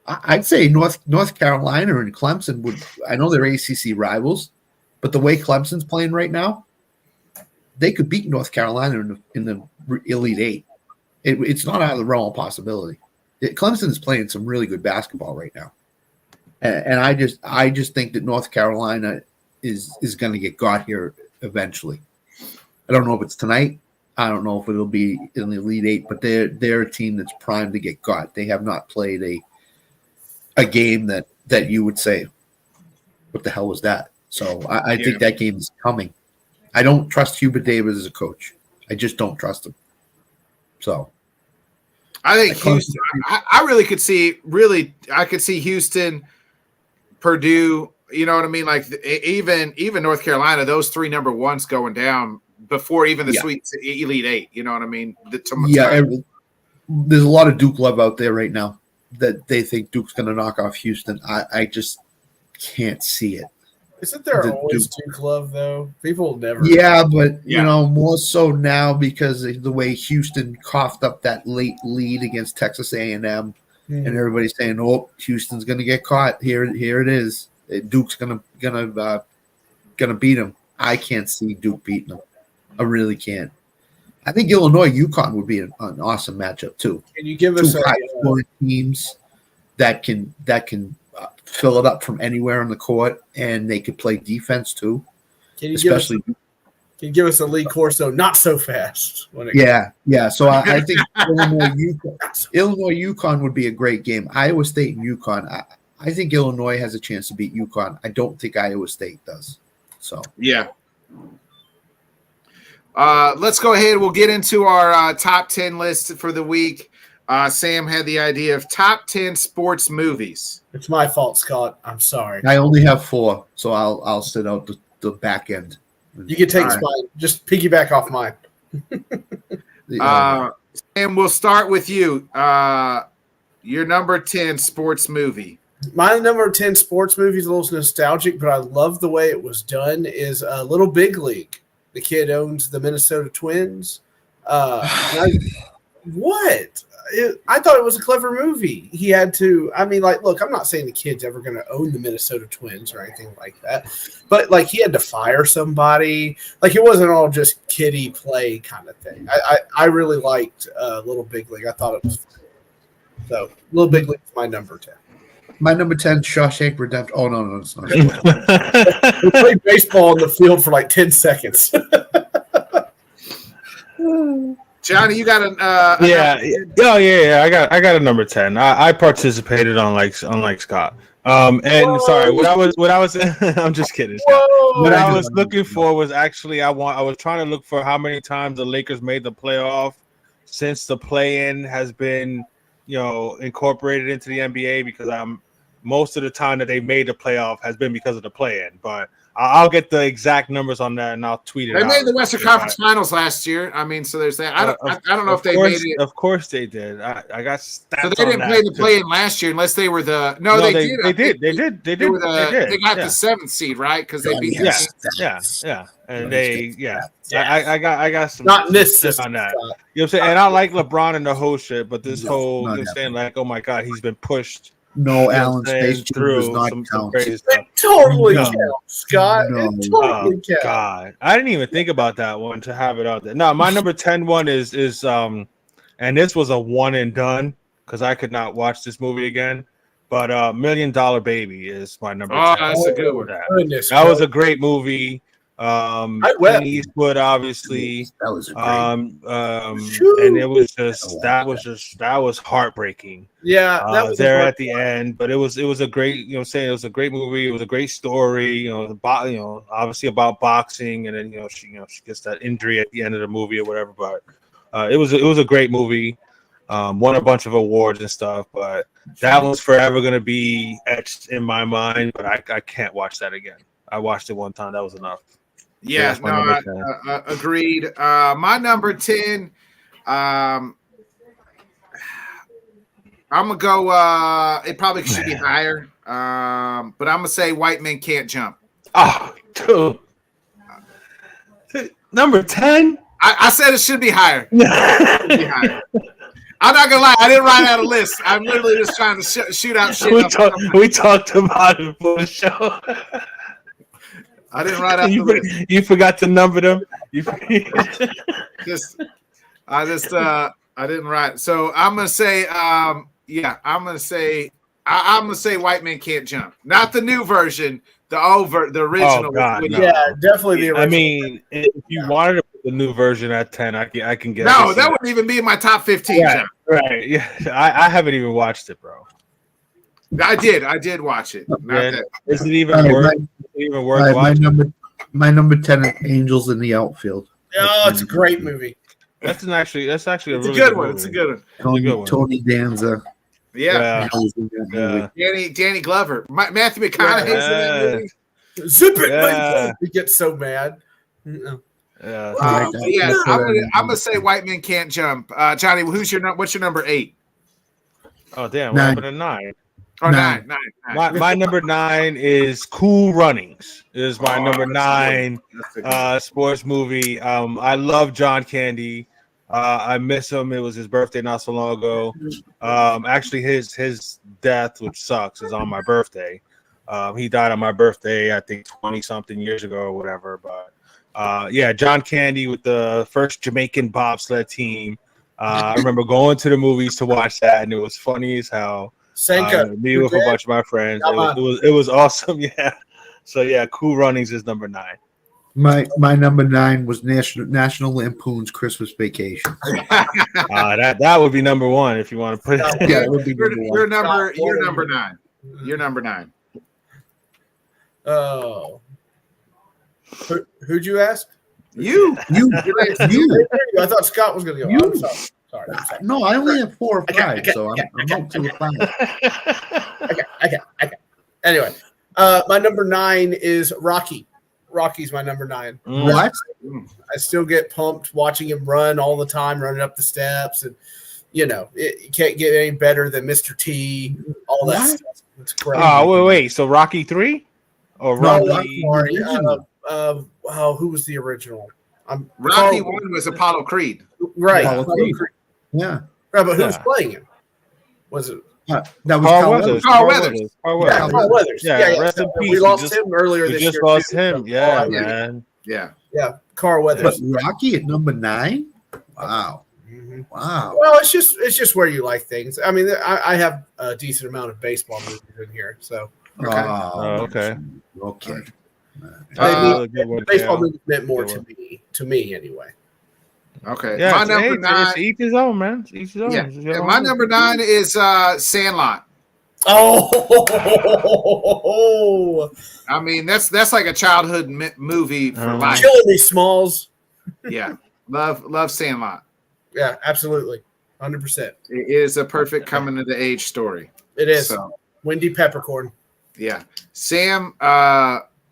I'd say North Carolina and Clemson would. I know they're ACC rivals, but the way Clemson's playing right now, they could beat North Carolina in the Elite Eight. It's not out of the realm of possibility. Clemson is playing some really good basketball right now, and I just think that North Carolina is going to get got here eventually. I don't know if it's tonight. I don't know if it'll be in the Elite Eight, but they're a team that's primed to get got. They have not played a game that you would say, what the hell was that? So I think that game is coming. I don't trust Hubert Davis as a coach. I just don't trust him. So I think Houston. I really could see. I could see Houston, Purdue. You know what I mean? Like even North Carolina. Those 3 number ones going down before even the Sweet Elite Eight. You know what I mean? There's a lot of Duke love out there right now that they think Duke's going to knock off Houston. I just can't see it. Isn't there always Duke love, though? People never. Yeah, but, more so now because of the way Houston coughed up that late lead against Texas A&M, and everybody's saying, oh, Houston's going to get caught. Here it is. Duke's going to beat them. I can't see Duke beating them. I really can't. I think Illinois-UConn would be an awesome matchup, too. Can you give us 2 high-scoring teams that can fill it up from anywhere on the court, and they could play defense too. Can you give us a Lee Corso not so fast? Yeah. So I think Illinois-UConn would be a great game. Iowa State and UConn. I think Illinois has a chance to beat UConn. I don't think Iowa State does. So yeah. Let's go ahead. We'll get into our top 10 list for the week. Sam had the idea of top 10 sports movies. It's my fault, Scott. I'm sorry. I only have 4, so I'll sit out the back end. You can take mine. Just piggyback off mine. Sam, we'll start with you. Your number 10 sports movie. My number 10 sports movie is a little nostalgic, but I love the way it was done. Is Little Big League. The kid owns the Minnesota Twins. What? I thought it was a clever movie. He had to. I mean, look, I'm not saying the kid's ever going to own the Minnesota Twins or anything like that, but he had to fire somebody. It wasn't all just kiddie play kind of thing. I really liked Little Big League. I thought it was fun. So Little Big League is my number 10. My number 10, Shawshank Redemption. Oh no, it's not. We played baseball on the field for 10 seconds. Johnny, you got an yeah. I got a number 10. I participated unlike Scott. Sorry, what I was I'm just kidding, Scott. What I was looking for was actually I was trying to look for how many times the Lakers made the playoff since the play-in has been incorporated into the NBA, because most of the time that they made the playoff has been because of the play-in, but I'll get the exact numbers on that and I'll tweet it out. They made the Western Conference Finals last year. I mean, so there's that. I don't know if they made it. Of course they did. I got stats. So they didn't play the play-in last year unless they were the. No, they did. They did. They got the 7th seed, right? Because they beat. Yeah. And I got some. Not in this system on that. You know what I'm saying? And I like LeBron and the whole shit, but this whole saying oh my God, he's been pushed No, Alan's face change does not some count. crazy stuff. It totally No. counts, Scott. No. It totally Oh counts. God, I didn't even think about that one to have it out there. No, my number 10 one is and this was a one and done because I could not watch this movie again. But $1 Million Baby is my number 10. that's a good one. Goodness, That was a great movie. I wept. Clint Eastwood, obviously. That was a great. And it was just that was heartbreaking. Yeah, that was there at the end, but it was a great, it was a great movie. It was a great story, obviously about boxing, and then she gets that injury at the end of the movie or whatever. But it was a great movie. Won a bunch of awards and stuff, but that one's forever gonna be etched in my mind. But I can't watch that again. I watched it one time. That was enough. Yeah, So that's my number 10. Agreed. My number 10, I'm gonna go. It probably should be higher, but I'm gonna say White Men Can't Jump. Oh, dude. Number 10. I said it should be higher. It should be higher. I'm not gonna lie, I didn't write out a list. I'm literally just trying to shoot out shit. We talked about it for the show. I didn't write out the list. You forgot to number them. I didn't write. So I'm gonna say, I'm gonna say White Men Can't Jump. Not the new version, the original. Oh, God, no. Yeah, definitely the original. I mean, if you wanted to put the new version at 10, I can get. No, that wouldn't even be in my top 15. Right. Yeah, I haven't even watched it, bro. I did watch it. Is it even worth watching? My number 10 is Angels in the Outfield. Oh, it's a great movie. That's actually a really good one. movie. It's a good one. Tony Danza. Yeah. Danny Glover. Matthew McConaughey's in that movie. Zip it, man. He gets so mad. Yeah. I'm gonna say White Men Can't Jump. Johnny, what's your number 8? Oh damn, Nine. what happened to 9? Oh, 9. My number 9 is Cool Runnings. Is my number 9 sports movie. I love John Candy. I miss him. It was his birthday not so long ago. Actually, his death, which sucks, is on my birthday. He died on my birthday, I think 20-something years ago or whatever. But John Candy with the first Jamaican bobsled team. I remember going to the movies to watch that, and it was funny as hell. Me with a bunch of my friends. It was awesome. Yeah. So Cool Runnings is number 9. My number 9 was National Lampoon's Christmas Vacation. That would be number 1 if you want to put it. Yeah, it would be You're number 9. You're number 9. Oh. Who'd you ask? You. I thought Scott was going to go. You. I'm sorry. No, I only have 4 or 5, so I'm up to the 5. Okay. Anyway, my number 9 is Rocky. Rocky's my number 9. What? I still get pumped watching him run all the time, running up the steps, and you can't get any better than Mr. T. All that stuff. It's great. Oh wait. So Rocky 3 or Rocky? Who was the original? Rocky 1 was Apollo Creed. Right. Apollo Creed. Yeah. Right, but who was playing him? Was it? That was Carl Weathers. Carl Weathers. Carl Weathers. Yeah, rest in peace. We lost him earlier this year. We just lost him. Yeah, man. Yeah. Carl Weathers. But Rocky at number 9? Wow. Mm-hmm. Wow. Well, it's just where you like things. I mean, I have a decent amount of baseball movies in here, so. Okay. Okay. Baseball movies meant more to me anyway. Okay. Yeah, my number 9. It's each his own, man. It's each his own. Yeah. My number 9 is Sandlot. Oh, I mean, that's like a childhood movie for life. Killing me, Smalls. Yeah. Love Sandlot. Yeah, absolutely. 100%. It is a perfect coming of the age story. It is. So, Wendy Peppercorn. Yeah. Sam,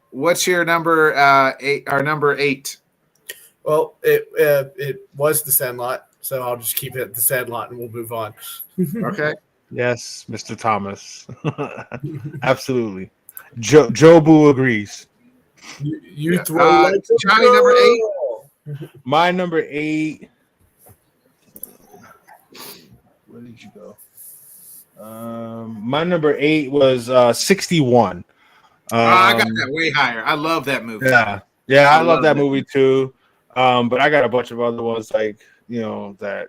what's your number 8 or number 8? Well, it was the Sandlot, so I'll just keep it at the Sandlot and we'll move on. Okay. Yes, Mr. Thomas. Absolutely. Joe Boo agrees. You throw like Johnny, number 8. My number 8. Where did you go? My number 8 was 61. I got that way higher. I love that movie. Yeah, I love that movie too. But I got a bunch of other ones like that.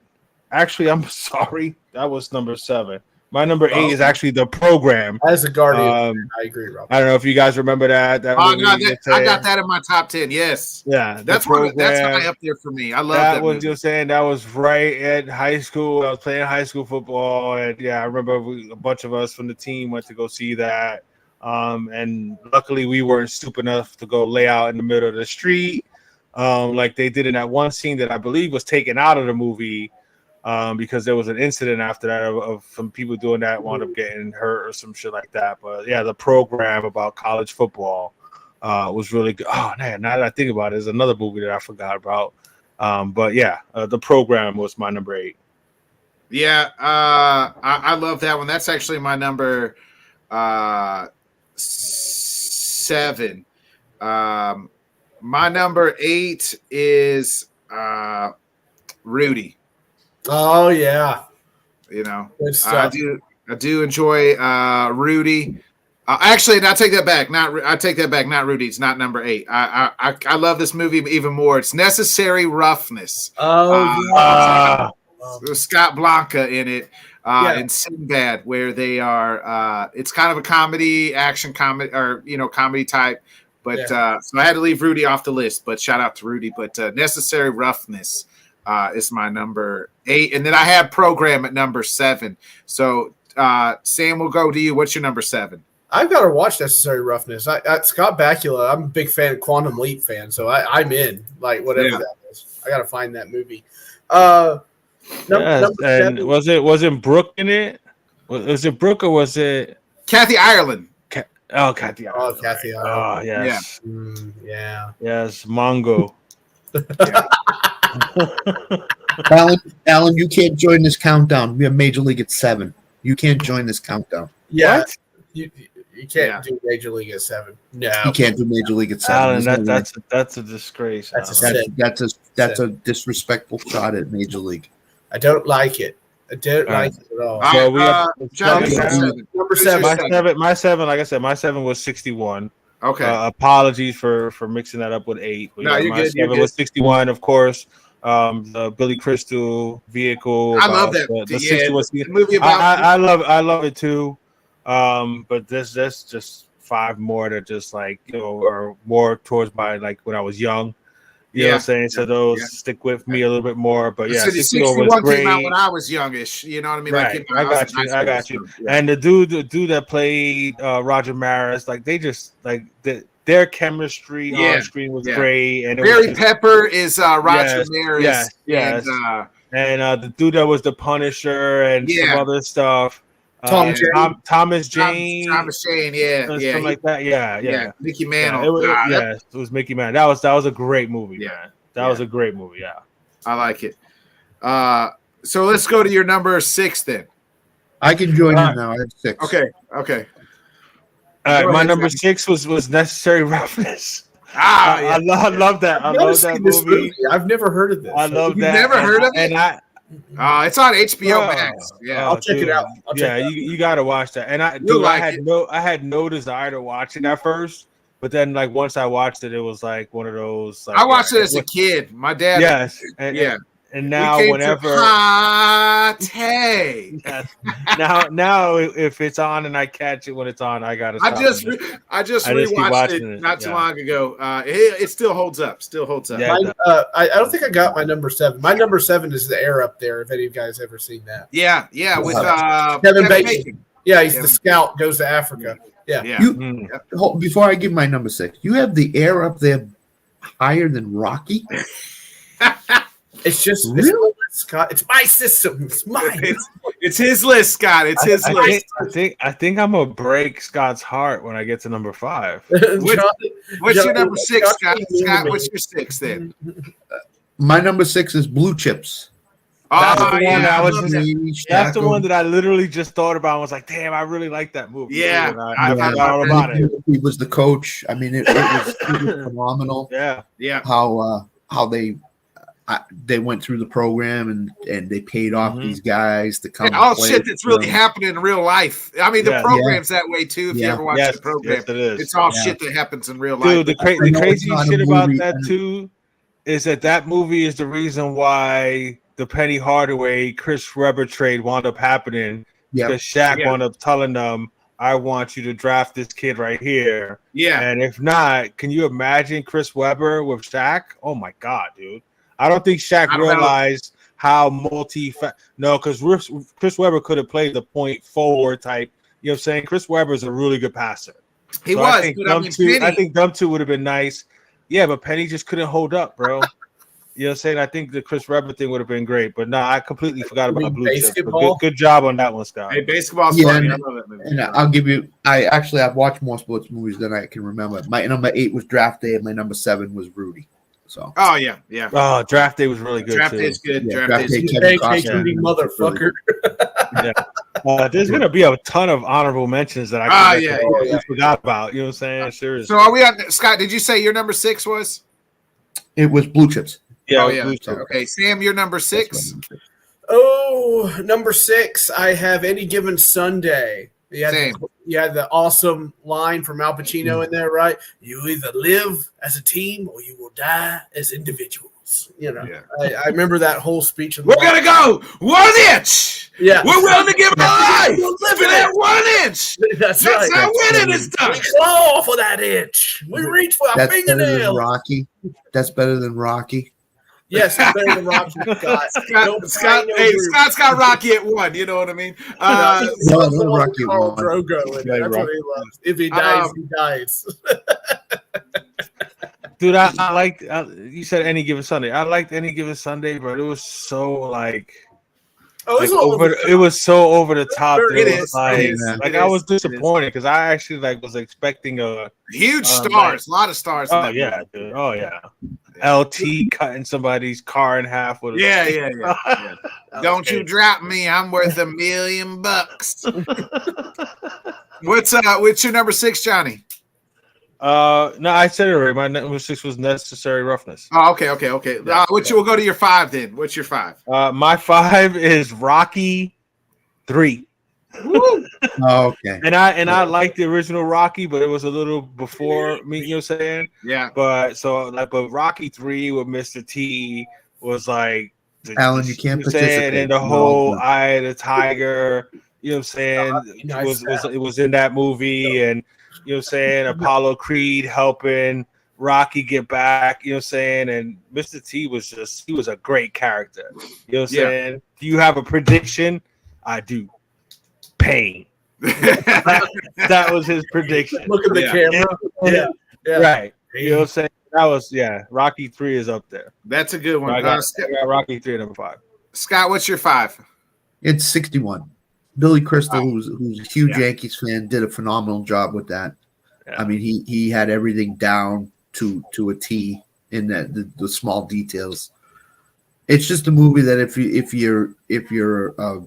Actually, I'm sorry, that was number 7. My number 8 is actually The Program. As a Guardian, I agree, Rob. I don't know if you guys remember that. Oh no, I got that in my top 10. Yes, yeah, that's high up there for me. I love that. Was you're saying that was right at high school. I was playing high school football, and I remember a bunch of us from the team went to go see that. And luckily we weren't stupid enough to go lay out in the middle of the street, like they did in that one scene that I believe was taken out of the movie. Because there was an incident after that of some people doing that wound up getting hurt or some shit like that. But yeah, The Program about college football was really good. Oh man, now that I think about it, there's another movie that I forgot about. But yeah, The Program was my number 8. Yeah, I love that one. That's actually my number 7. My number 8 is Rudy. Oh yeah, I do enjoy Rudy. Actually, I take that back. Not Rudy. It's not number 8. I love this movie even more. It's Necessary Roughness. Oh There's Scott Blanca in it, and Sinbad, where they are. It's kind of a comedy, action comedy, or comedy type. But so I had to leave Rudy off the list. But shout out to Rudy. But Necessary Roughness is my number 8, and then I have Program at number 7. So Sam, we'll go to you. What's your number 7? I've got to watch Necessary Roughness. Scott Bakula, I'm a big fan, Quantum Leap fan, so I'm in. Like whatever that is, I got to find that movie. And was it Brooke in it? Was it Brooke or was it Kathy Ireland? Kathy Ireland. Oh, Kathy Oh Ireland. yes. Yeah. Yes, Mongo. Alan, you can't join this countdown. We have Major League at 7. You can't join this countdown. Yeah. What? You can't do Major League at 7. No. You can't do Major League at 7. Alan, that's a disgrace. That's a disrespectful shot at Major League. I don't like it. I don't like it at all. So we have number 7. My 7, like I said, my 7 was 61. Okay. Apologies for mixing that up with 8. But no, my 7 was 61, of course. The Billy Crystal vehicle. I love that. The 61 movie about. I love it too. But there's just 5 more that just like are more towards my like when I was young. You know what I'm saying? So those stick with me a little bit more. But yeah, 61 was great. came out when I was youngish. You know what I mean? Right. Like, I got you. Yeah. And the dude that played Roger Maris, like they just like their chemistry on screen was great. And Barry Pepper is Roger Maris. Yes. And the dude that was the Punisher and some other stuff. Thomas Jane. Thomas Jane, something like that. Yeah. Mickey Mantle. It was Mickey Mantle. That was a great movie. Man. That was a great movie. Yeah, I like it. So let's go to your number 6 then. I can join you now. I have 6. Okay. All right, my number 6 was Necessary Roughness. I love that. I love that movie. I've never heard of this. I love that. You've never heard of it? And it's on HBO Max. Yeah, I'll check it out. You got to watch that. And I had no desire to watch it at first, but then like once I watched it, it was like one of those. Like, I watched it as a kid. My dad. Yes. And now whenever now if it's on and I catch it when it's on, I gotta. I just rewatched it not too long ago. It still holds up. Yeah, I don't think I got my number 7. My number 7 is The Air Up There. If any of you guys ever seen that? Yeah, with Kevin Bacon. Yeah, he's the scout, goes to Africa. Yeah. Before I give my number 6, you have The Air Up There higher than Rocky. It's just really, Scott. It's my system. It's mine. It's his list, Scott. It's his list. I think I'm gonna break Scott's heart when I get to number 5. What's your number 6, Scott? Scott, what's your 6 then? My number 6 is Blue Chips. That's the one that I literally just thought about. I was like, damn, I really like that movie. Yeah, I forgot all about it. He was the coach. I mean, it was phenomenal. Yeah. How they they went through the program and they paid off these guys to come. Yeah, all play shit that's really happening in real life. I mean, the program's that way too. If you ever watch the program, it is. It's all shit that happens in real life. Dude, the crazy shit about that too is that movie is the reason why the Penny Hardaway Chris Webber trade wound up happening. Because Shaq wound up telling them, I want you to draft this kid right here. Yeah. And if not, can you imagine Chris Webber with Shaq? Oh my God, dude. I don't think Shaq realized how no, because Chris Webber could have played the point forward type. You know what I'm saying? Chris Webber is a really good passer. He was. I think them two would have been nice. Yeah, but Penny just couldn't hold up, bro. You know what I'm saying? I think the Chris Webber thing would have been great, but no, I completely forgot about Blue Chips. Good job on that one, Scott. Hey, basketball's funny. I love that movie. And I'll give you. I've watched more sports movies than I can remember. My number 8 was Draft Day, and my number 7 was Rudy. So. Oh yeah. Oh, Draft Day was really good. Draft Day's good. Yeah, Draft Day's good. Motherfucker. Yeah. There's gonna be a ton of honorable mentions that I forgot about. You know what I'm saying? Sure. So are we on? Scott, did you say your number 6 was? It was Blue Chips. Yeah. Okay, Sam, your number 6. Oh, number 6. I have Any Given Sunday. You had the awesome line from Al Pacino in there, right? You either live as a team or you will die as individuals. You know, I remember that whole speech. We're gonna go 1 inch. Yeah, we're willing to give our life. We're living at 1 inch. That's right. How winning is done. We claw for that inch. We reach for our fingernails. Rocky. That's better than Rocky. Yes, it's better than Rocky. Scott's got Rocky at 1. You know what I mean? Rocky at 1. Drogo. That's what he loves. If he dies, he dies. Dude, I liked. You said Any Given Sunday. I liked Any Given Sunday, but it was so like. It was so over the top. It is. I was disappointed because I actually was expecting a huge stars, a lot of stars. Oh yeah, dude. Oh yeah. LT cutting somebody's car in half with Don't you drop me? I'm worth $1 million. What's your number 6, Johnny? No, I said it already. My number 6 was Necessary Roughness. Oh, okay. We'll go to your 5 then. What's your 5? My 5 is Rocky 3. Okay. And I liked the original Rocky, but it was a little before me, you know what I'm saying? Yeah. But Rocky 3 with Mr. T was like Alan, you can't participate. And the whole Eye of the Tiger, you know what I'm saying? It was in that movie, and you know what I'm saying? Apollo Creed helping Rocky get back, you know what I'm saying? And Mr. T he was a great character. You know what I'm saying? Do you have a prediction? I do. Pain. that was his prediction. Look at the camera. Yeah. Right. You know what I'm saying? That was Rocky 3 is up there. That's a good one. I got Rocky 3 at number 5. Scott, what's your 5? It's 61. Billy Crystal, who's a huge Yankees fan, did a phenomenal job with that. Yeah. I mean, he had everything down to a T in the small details. It's just a movie that if you're a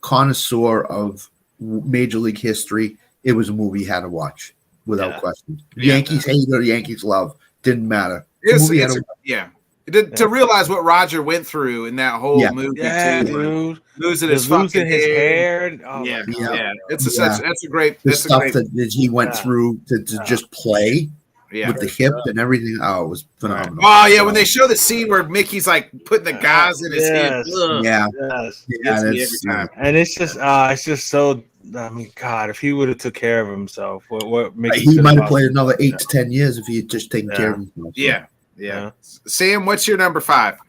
connoisseur of Major League history, it was a movie you had to watch without question. Yankees hate or Yankees love, didn't matter. To realize what Roger went through in that whole movie, dude. Losing his hair. That's a great. The stuff that he went through to just play with the hip and everything. Oh, it was phenomenal. Oh yeah, when they show the scene where Mickey's like putting the gauze in his head. Every time. And it's just so. I mean, God, if he would have took care of himself, what Mickey he might have played another 8 to 10 years if he had just taken care of himself. Yeah. Sam, what's your number 5?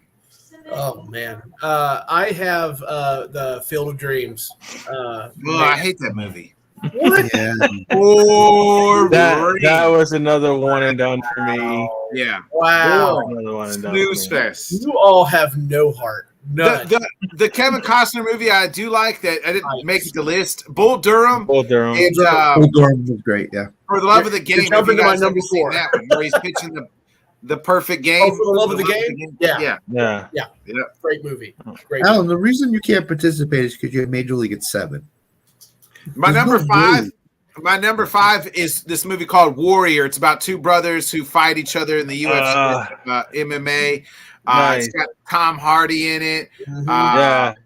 Oh man, I have the Field of Dreams. I hate that movie. What? Yeah. That was another one and done for me. Yeah. Wow. Another one and done. Snooze fest. You all have no heart. None. The Kevin Costner movie I do like that I didn't make the list. Bull Durham. Bull Durham was great. Yeah. For the Love of the Game. Jumping to my number 4. That one, where he's pitching the perfect game. For the Love of the Game. Yeah. Great movie. Alan, the reason you can't participate is because you have Major League at 7. My number 5. My number 5 is this movie called Warrior. It's about two brothers who fight each other in the UFC, MMA. Nice. It's got Tom Hardy in it.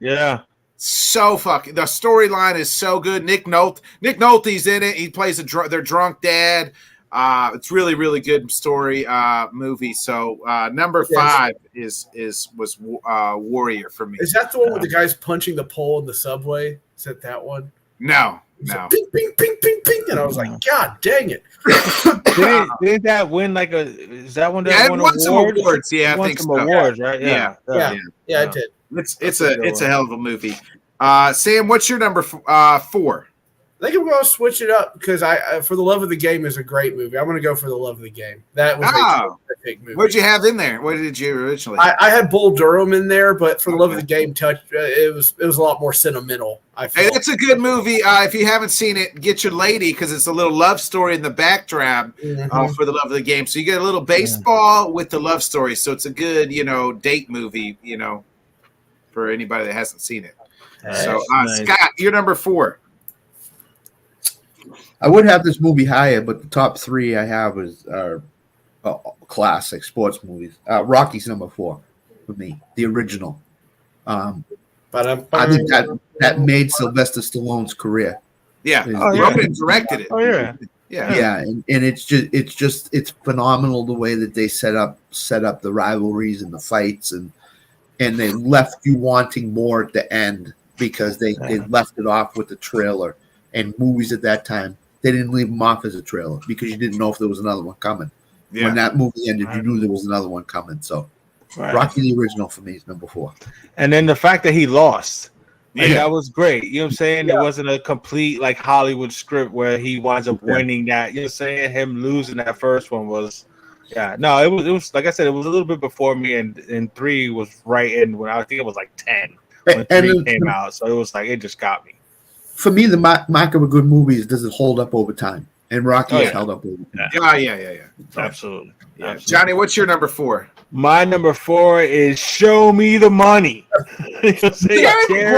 Yeah. So fucking. The storyline is so good. Nick Nolte's in it. He plays their drunk dad. It's really, really good story movie. So number 5 was Warrior for me. Is that the one with the guys punching the pole in the subway? Is that one? No. Like, ping, ping, ping, ping, ping, and I was like, God dang it! Didn't that win like a? Is that one that won some awards? Yeah, I think some so. awards, right? Yeah, it did. It's a hell of a movie. Sam, what's your number 4? I think I'm going to switch it up because For the Love of the Game is a great movie. I'm going to go For the Love of the Game. That was a terrific movie. What'd you have in there? What did you originally? I had Bull Durham in there, but For the Love of the Game it was a lot more sentimental. I feel. Hey, it's a good movie. If you haven't seen it, get your lady because it's a little love story in the backdrop For the Love of the Game. So you get a little baseball with the love story. So it's a good, date movie, for anybody that hasn't seen it. Nice. So Scott, you're number 4. I would have this movie higher, but the top 3 I have are classic sports movies. Rocky's number 4 for me, the original. I think that made Sylvester Stallone's career. Yeah, wrote and directed it. Oh yeah. Yeah, and it's phenomenal the way that they set up the rivalries and the fights and they left you wanting more at the end because they left it off with the trailer. And movies at that time, they didn't leave them off as a trailer because you didn't know if there was another one coming. Yeah. When that movie ended, you knew there was another one coming. So Rocky the original for me is number 4. And then the fact that he lost. That was great. You know what I'm saying? It wasn't a complete like Hollywood script where he winds up winning that. You know what I'm saying? Him losing that first one was it was like I said, it was a little bit before me and 3 was right in when I think it was like 10 when 3 came out. So it was like it just got me. For me, the mark of a good movie is does it hold up over time? And Rocky has held up over time. Yeah. Absolutely. Johnny, what's your number 4? My number 4 is Show Me the Money. I don't care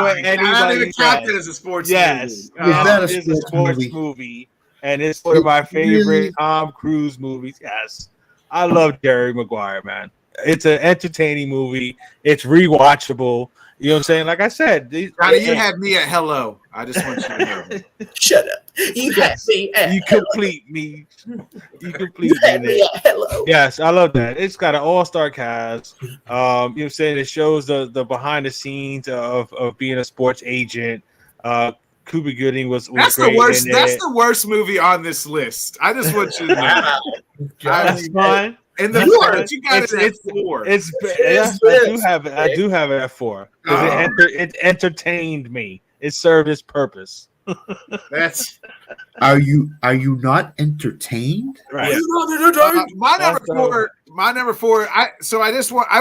what anybody says. As a sports yes, movie. It's a sports movie, and it's one of my favorite Tom Cruise movies. Yes, I love Jerry Maguire, man. It's an entertaining movie. It's rewatchable. You know what I'm saying? Like I said, Johnny, you had me at hello. I just want you to know. Shut up. You had me at You complete me. You complete me at hello. Yes, I love that. It's got an all-star cast. You know what I'm saying? It shows the behind the scenes of being a sports agent. Cuba Gooding was that's great the worst. in That's it. the worst movie on this list. I just want you to know. That's fine. And the fact you got it at 4. I do have it at 4 because it entertained me. It served its purpose. That's. Are you not entertained? Right. My number 4. I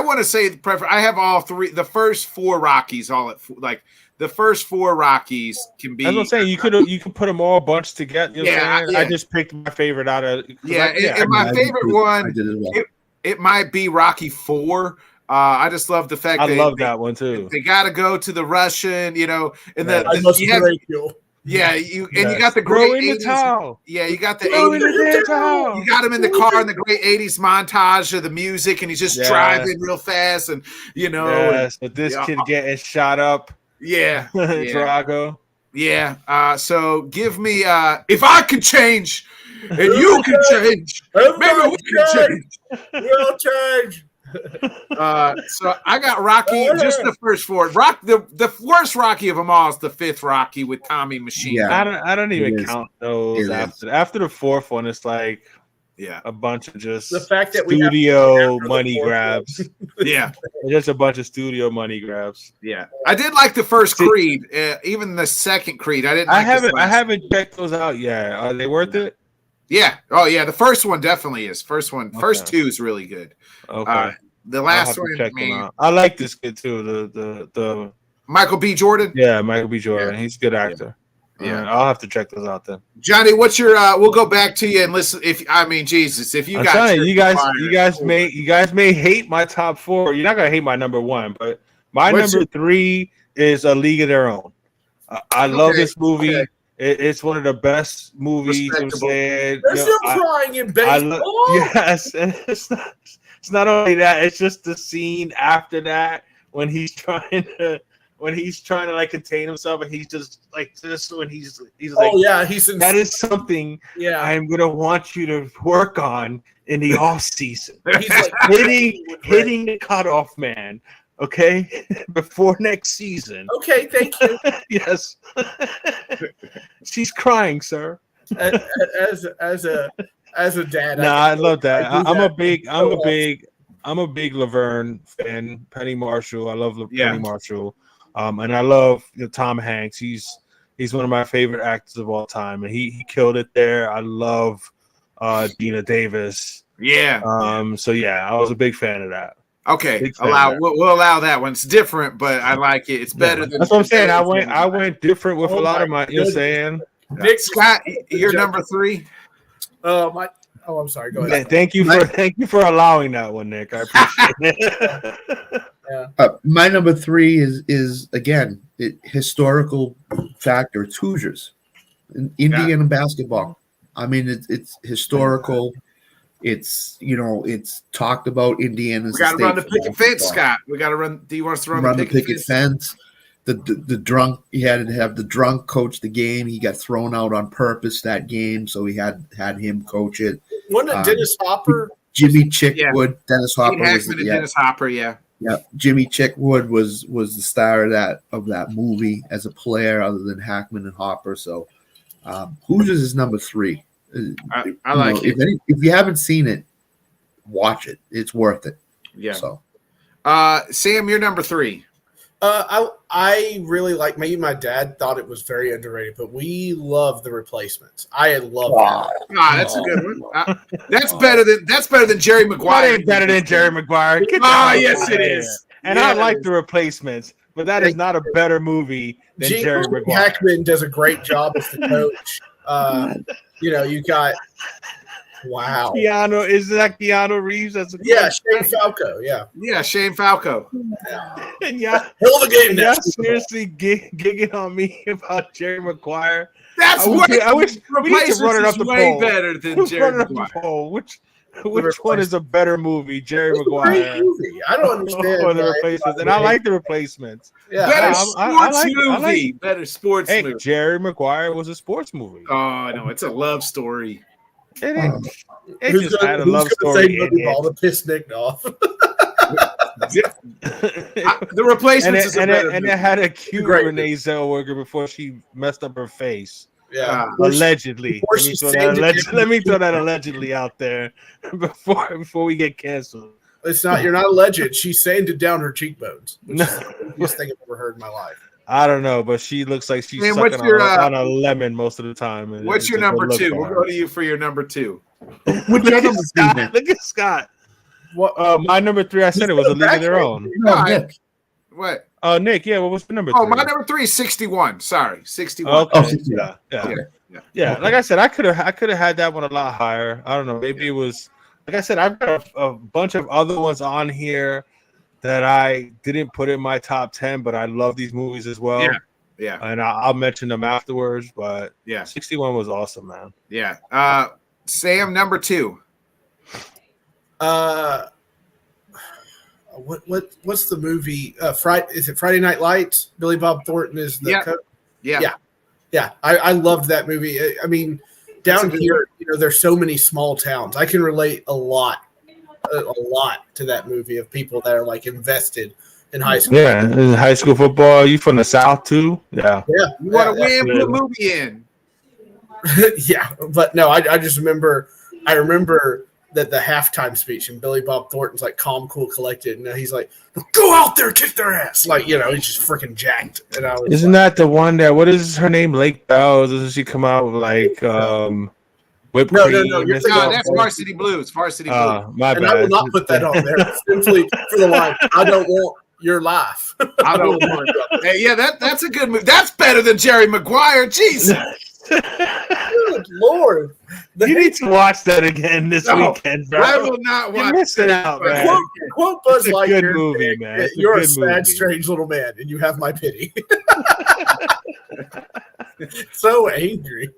want to say I have all 3. The first 4 Rockies all at like. The first 4 Rockies can be. As I'm saying, you could put them all bunched together. You know I just picked my favorite out of. My favorite one. It might be Rocky 4. I just love the fact I love that one too. They got to go to the Russian, and you got the great 80s. Yeah, you got the 80s. You got him in the car in the great 80s montage of the music, and he's just driving real fast, and but this kid getting shot up. Yeah. Drago. Yeah. So give me if I can change and you can change, maybe we can change. We'll change. So I got Rocky, just the first 4. The worst Rocky of them all is the 5th Rocky with Tommy Machine. Yeah. I don't even count those after the 4th one. It's like a bunch of just the fact that studio money grabs. Yeah, just a bunch of studio money grabs. Yeah, I did like the first Creed, even the second Creed. I haven't checked those out yet. Are they worth it? Yeah. Oh yeah, the first one definitely is. First 2 is really good. Okay. The last one, man. I like this kid too. The Michael B. Jordan. Yeah, Michael B. Jordan. He's a good actor. Yeah, I'll have to check those out then. Johnny, what's your? We'll go back to you and listen. If you guys may hate my top 4. You're not gonna hate my number 1, but my number 3 is A League of Their Own. I love Okay, this movie. okay. It's one of the best movies. I'm Respectable. saying, There's you know, no crying in I baseball. yes, and it's not only that. It's just the scene after that when he's trying to like contain himself, and he's just when he's like, Oh yeah, he's in. that is something Yeah, I'm gonna want you to work on in the off season. he's like hitting the cutoff man. Okay, before next season. Okay, thank you. Yes, she's crying, sir. As a dad, No, I love that. I do I'm that. a big Laverne fan. Penny Marshall. I love Yeah. Penny Marshall. And I love Tom Hanks. He's one of my favorite actors of all time, and he killed it there. I love Dina Davis. Yeah. So yeah, I was a big fan of that. Okay. Big fan of that. We'll allow that one. It's different, but I like it. It's better than. That's what I'm saying. I went different with Oh a lot my of my. You know what I'm saying? Nick Scott, you're number 3. Oh, I'm sorry. Go ahead. Thank you for allowing that one, Nick. I appreciate it. My number 3 is again historical factor. It's Hoosiers, Indiana basketball. I mean, it's historical. It's it's talked about Indiana's. We got to run the picket basketball. fence, Scott. We got to run. Do you want us to run the picket fence? The drunk. He had to have the drunk coach the game. He got thrown out on purpose that game, so he had him coach it. Wasn't it Dennis Hopper? Jimmy Chickwood, Dennis Hopper was Dennis Hopper. Yeah. Yeah, Jimmy Chickwood was the star of that movie as a player, other than Hackman and Hopper. So, Hoosiers is number 3. I like it. If you haven't seen it, watch it. It's worth it. Yeah. So, Sam, you're number 3. I really like. Maybe my dad thought it was very underrated, but we love The Replacements. I love that. That's a good one. That's better than Jerry Maguire. That ain't better than Jerry Maguire. Yes, it is. And I like The Replacements, but that is not a better movie than Jerry Maguire. Hackman does a great job as the coach. You got Keanu, is that Keanu Reeves? Shane Falco. Yeah, Shane Falco. And yeah, hell of a game. Y'all seriously gigging on me about Jerry Maguire. That's I wish we need to run it up the way poll. better than Jerry Maguire. Which one is a better movie, Jerry Maguire? I don't understand. Or The Replacements, and I like The Replacements. Yeah, better sports movie. Better sports movie. Jerry Maguire was a sports movie. Oh no, it's a love story. It just had a love story. All the piss nicked off. The Replacements is a better movie. And it had a cute Renee Zellweger before she messed up her face. Yeah, allegedly. Let me throw that allegedly out there before we get canceled. It's not. You're not alleged. She sanded down her cheekbones. Which is the best thing I've ever heard in my life. I don't know, but she looks like she's sucking on a lemon most of the time. What's your number 2? We'll go to you for your number 2. Look at Scott. What? My number 3, I said it was A League of Their Own. No, Nick. What? Nick, yeah, what was the number 3? Oh, my number 3 is 61. Sorry, 61. Okay. Yeah. Like I said, I could have had that one a lot higher. I don't know. Maybe it was, like I said, I've got a bunch of other ones on here that I didn't put in my top 10, but I love these movies as well. Yeah. And I'll mention them afterwards, but yeah, 61 was awesome, man. Yeah. Sam, number 2. What's the movie? Is it Friday Night Lights? Billy Bob Thornton is the coach. Yeah. I loved that movie. I mean, down here, there's so many small towns. I can relate a lot to that movie of people that are like invested in high school. Yeah, in high school football. You from the South too? Yeah. You want to win? Put a movie in. Yeah, but no, I just remember. I remember that the halftime speech and Billy Bob Thornton's like calm, cool, collected, and he's like, "Go out there, kick their ass!" Like he's just freaking jacked. And I was Isn't that the one that? What is her name? Lake Bell? Doesn't she come out with like whipped cream? No. That's Varsity Blues. Varsity Blues. My and bad. I will not put that on there simply for the line. I don't want your life. I don't want. Hey, yeah, that's a good movie. That's better than Jerry Maguire. Jesus. Good Lord. You need to watch that again this weekend, bro. I will not watch. You're missing out, man. Quote Buzz Lightyear. It's a good movie, man. You're a sad, strange little man, and you have my pity. So angry.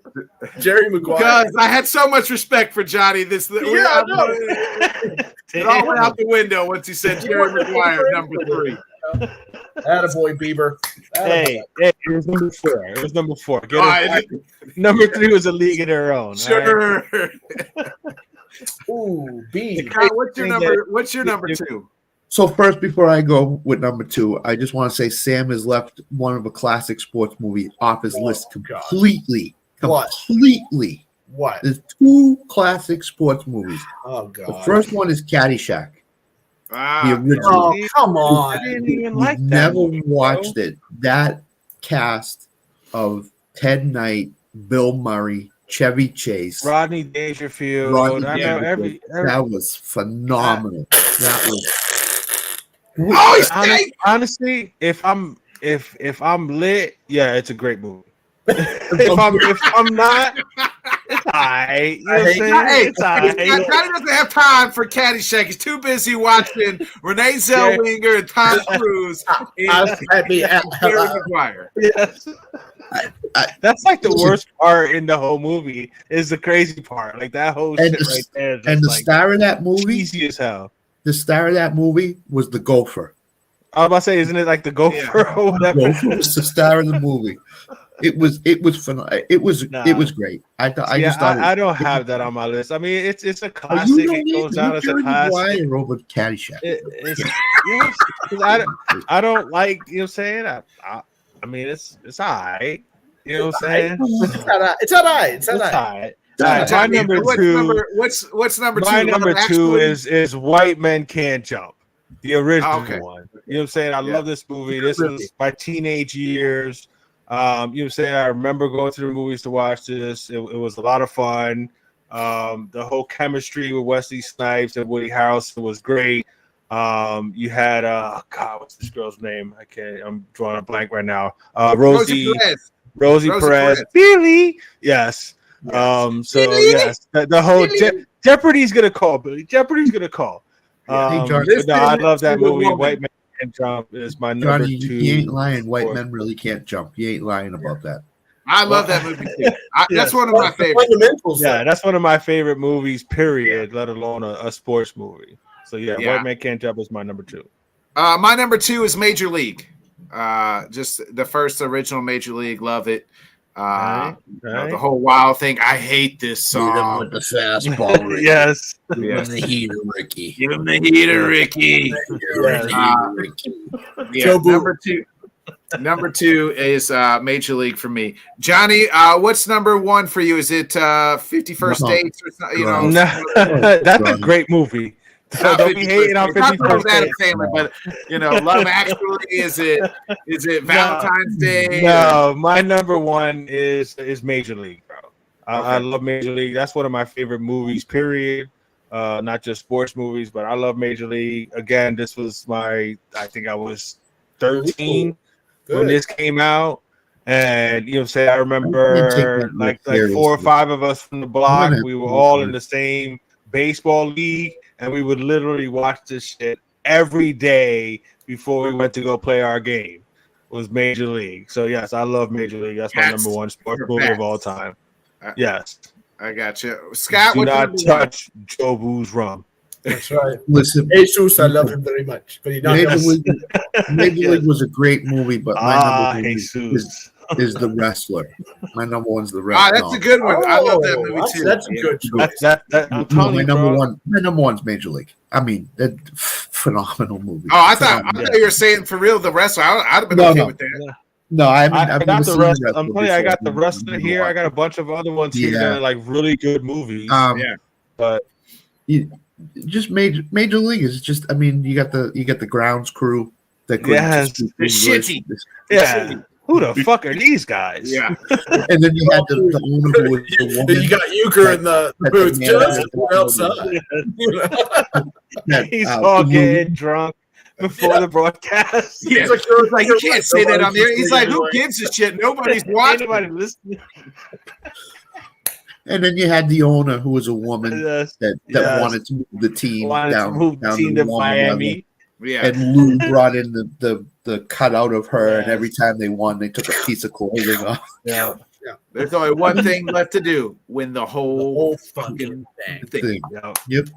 Jerry Maguire. Because I had so much respect for Johnny. Yeah, I know. It all went out the window once he said Jerry Maguire, number 3. Attaboy, Bieber. Hey, it was number 4. It was number 4. Get All it right. back. Number 3 was a league of their own. Sure. All right? Ooh, B. Kyle, what's your number 2? So first, before I go with number 2, I just want to say Sam has left one of a classic sports movie off his list completely. What? Completely. What? There's 2 classic sports movies. Oh, God. The first one is Caddyshack. Ah, The original. Oh, come on. I didn't even You've like that. never movie, bro. watched it. That cast of Ted Knight, Bill Murray, Chevy Chase, Rodney Dangerfield. Rodney I know Dangerfield. every That was phenomenal. That was. Oh, he's safe. honestly, if I'm lit, yeah, it's a great movie. if I'm not, it's alright. You know what I'm saying? Hey, It's alright. Johnny doesn't have time for Caddyshack. He's too busy watching Renee Zellweger and Tom Cruise and Jerry Maguire. Yes. That's like the worst part in the whole movie. Is the crazy part. Like that whole And shit the- right there. is And just the like star of that movie, cheesy as hell. the star of that movie was the Gopher. I was about to say, isn't it like the Gopher or whatever? Gopher was the star of the movie. It was phenomenal. It was great. I just thought I don't have that on my list. I mean, it's a Oh, classic. you don't It goes need down as a Jerry classic. Maguire over Caddyshack. It's yes, 'cause I don't like, you know what I'm saying? I mean, it's all right. You know what I'm saying? It's all right. It's all It's right. all right. All right, my Johnny, number what's 2. what's number 2? My number Love 2 Actually? is White Men Can't Jump, the original Okay. one. You know what I'm saying? I Yeah. love this movie. This was my teenage years. You know what I'm saying? I remember going to the movies to watch this. It was a lot of fun. The whole chemistry with Wesley Snipes and Woody Harrelson was great. You had God, what's this girl's name? I'm drawing a blank right now. Rosie Perez. Billy. Yes. So yes, the whole Jeopardy's gonna call, Billy. Jeopardy's gonna call. Hey, Johnny. But no, I love that movie. woman. White Man Can't Jump is my number Johnny, 2. you ain't lying. White sport. men really can't jump. You ain't lying about that. I love that movie too. That's one of my That's the favorites. fundamentals. Yeah, that's one of my favorite movies, period, let alone a sports movie. So yeah, Yeah. White Man Can't Jump is my number 2. My number 2 is Major League. Just the first original Major League. Love it. You know, the whole wild thing. I hate this song. with the fastball. Ricky. Yes. Give him the heater, Ricky. Give him the heater, Ricky. Joe Boo. Number two is Major League for me. Johnny, what's number 1 for you? Is it 51st No. Dates or something? You know, No, that's a great movie. So don't be hating on 51st Dates. Family, but you know, Love Actually. Is it Valentine's Day? No, my number 1 is Major League, bro. I love Major League. That's one of my favorite movies, period. Not just sports movies, but I love Major League. Again, this was I think I was 13 when this came out. And you know what I'm saying? I remember like 4 or 5 of us from the block, we were all in the same baseball league, and we would literally watch this shit every day before we went to go play our game. Was Major League. So yes, I love Major League. That's my number 1 sports movie of all time. Yes. I got you. Scott, Do what's not number touch Joe Boo's rum. That's right. Listen, Jesus, I love him very much. But he not Major League was a great movie, but my number 1 is The Wrestler. My number 1's The Wrestler. That's a good one. I love that movie too. That's a good choice. I'm telling my you, number bro. 1. My number 1's Major League. I mean, that phenomenal movie. Oh, I thought you were saying for real The Wrestler. I'd have been okay with that. No, I mean, I I've got never the seen rest. Wrestler I'm telling you, I got the before. Wrestler here. I got a bunch of other ones here that are like really good movies. But just Major League is just. I mean, you got the grounds crew that Yes. The shitty. yeah, who the fuck are these guys? Yeah. and then you had the owner who was the woman. You got Euchre in the booth. Yeah. Just outside. that, He's all the getting drunk before the broadcast. Yeah. He's like, you can't say that on there. He's like, who gives a shit? Nobody's Ain't watching. nobody listening. And then you had the owner who was a woman Yes. that Yes. wanted to move the team Wanted down to move the down team to to one Miami. Yeah. And Lou brought in the cutout of her, and every time they won, they took a piece of clothing off. Yeah. There's only one thing left to do: win the whole fucking thing. Yeah. Yep,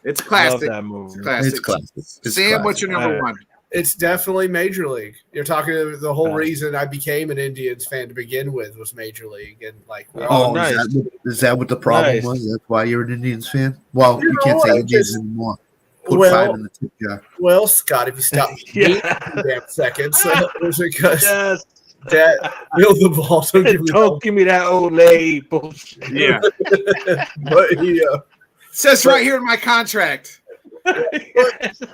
It's Love classic. that movie. Classic. it's classic. It's Sam, what's classic. your number Alright. one? It's definitely Major League. You're talking to the whole Yeah. reason I became an Indians fan to begin with was Major League, and like, Oh, Oh, nice. is that what the problem Nice. was? That's why you're an Indians fan? Well, you No, can't say I Indians just- anymore. Put well- 5 in the tip jar. well, Scott, if you stop me Yeah. for 2 damn seconds, it was because Yes. that build the ball. Don't give me Don't give me that old lady bullshit. Yeah. but he, Says right here in my contract. I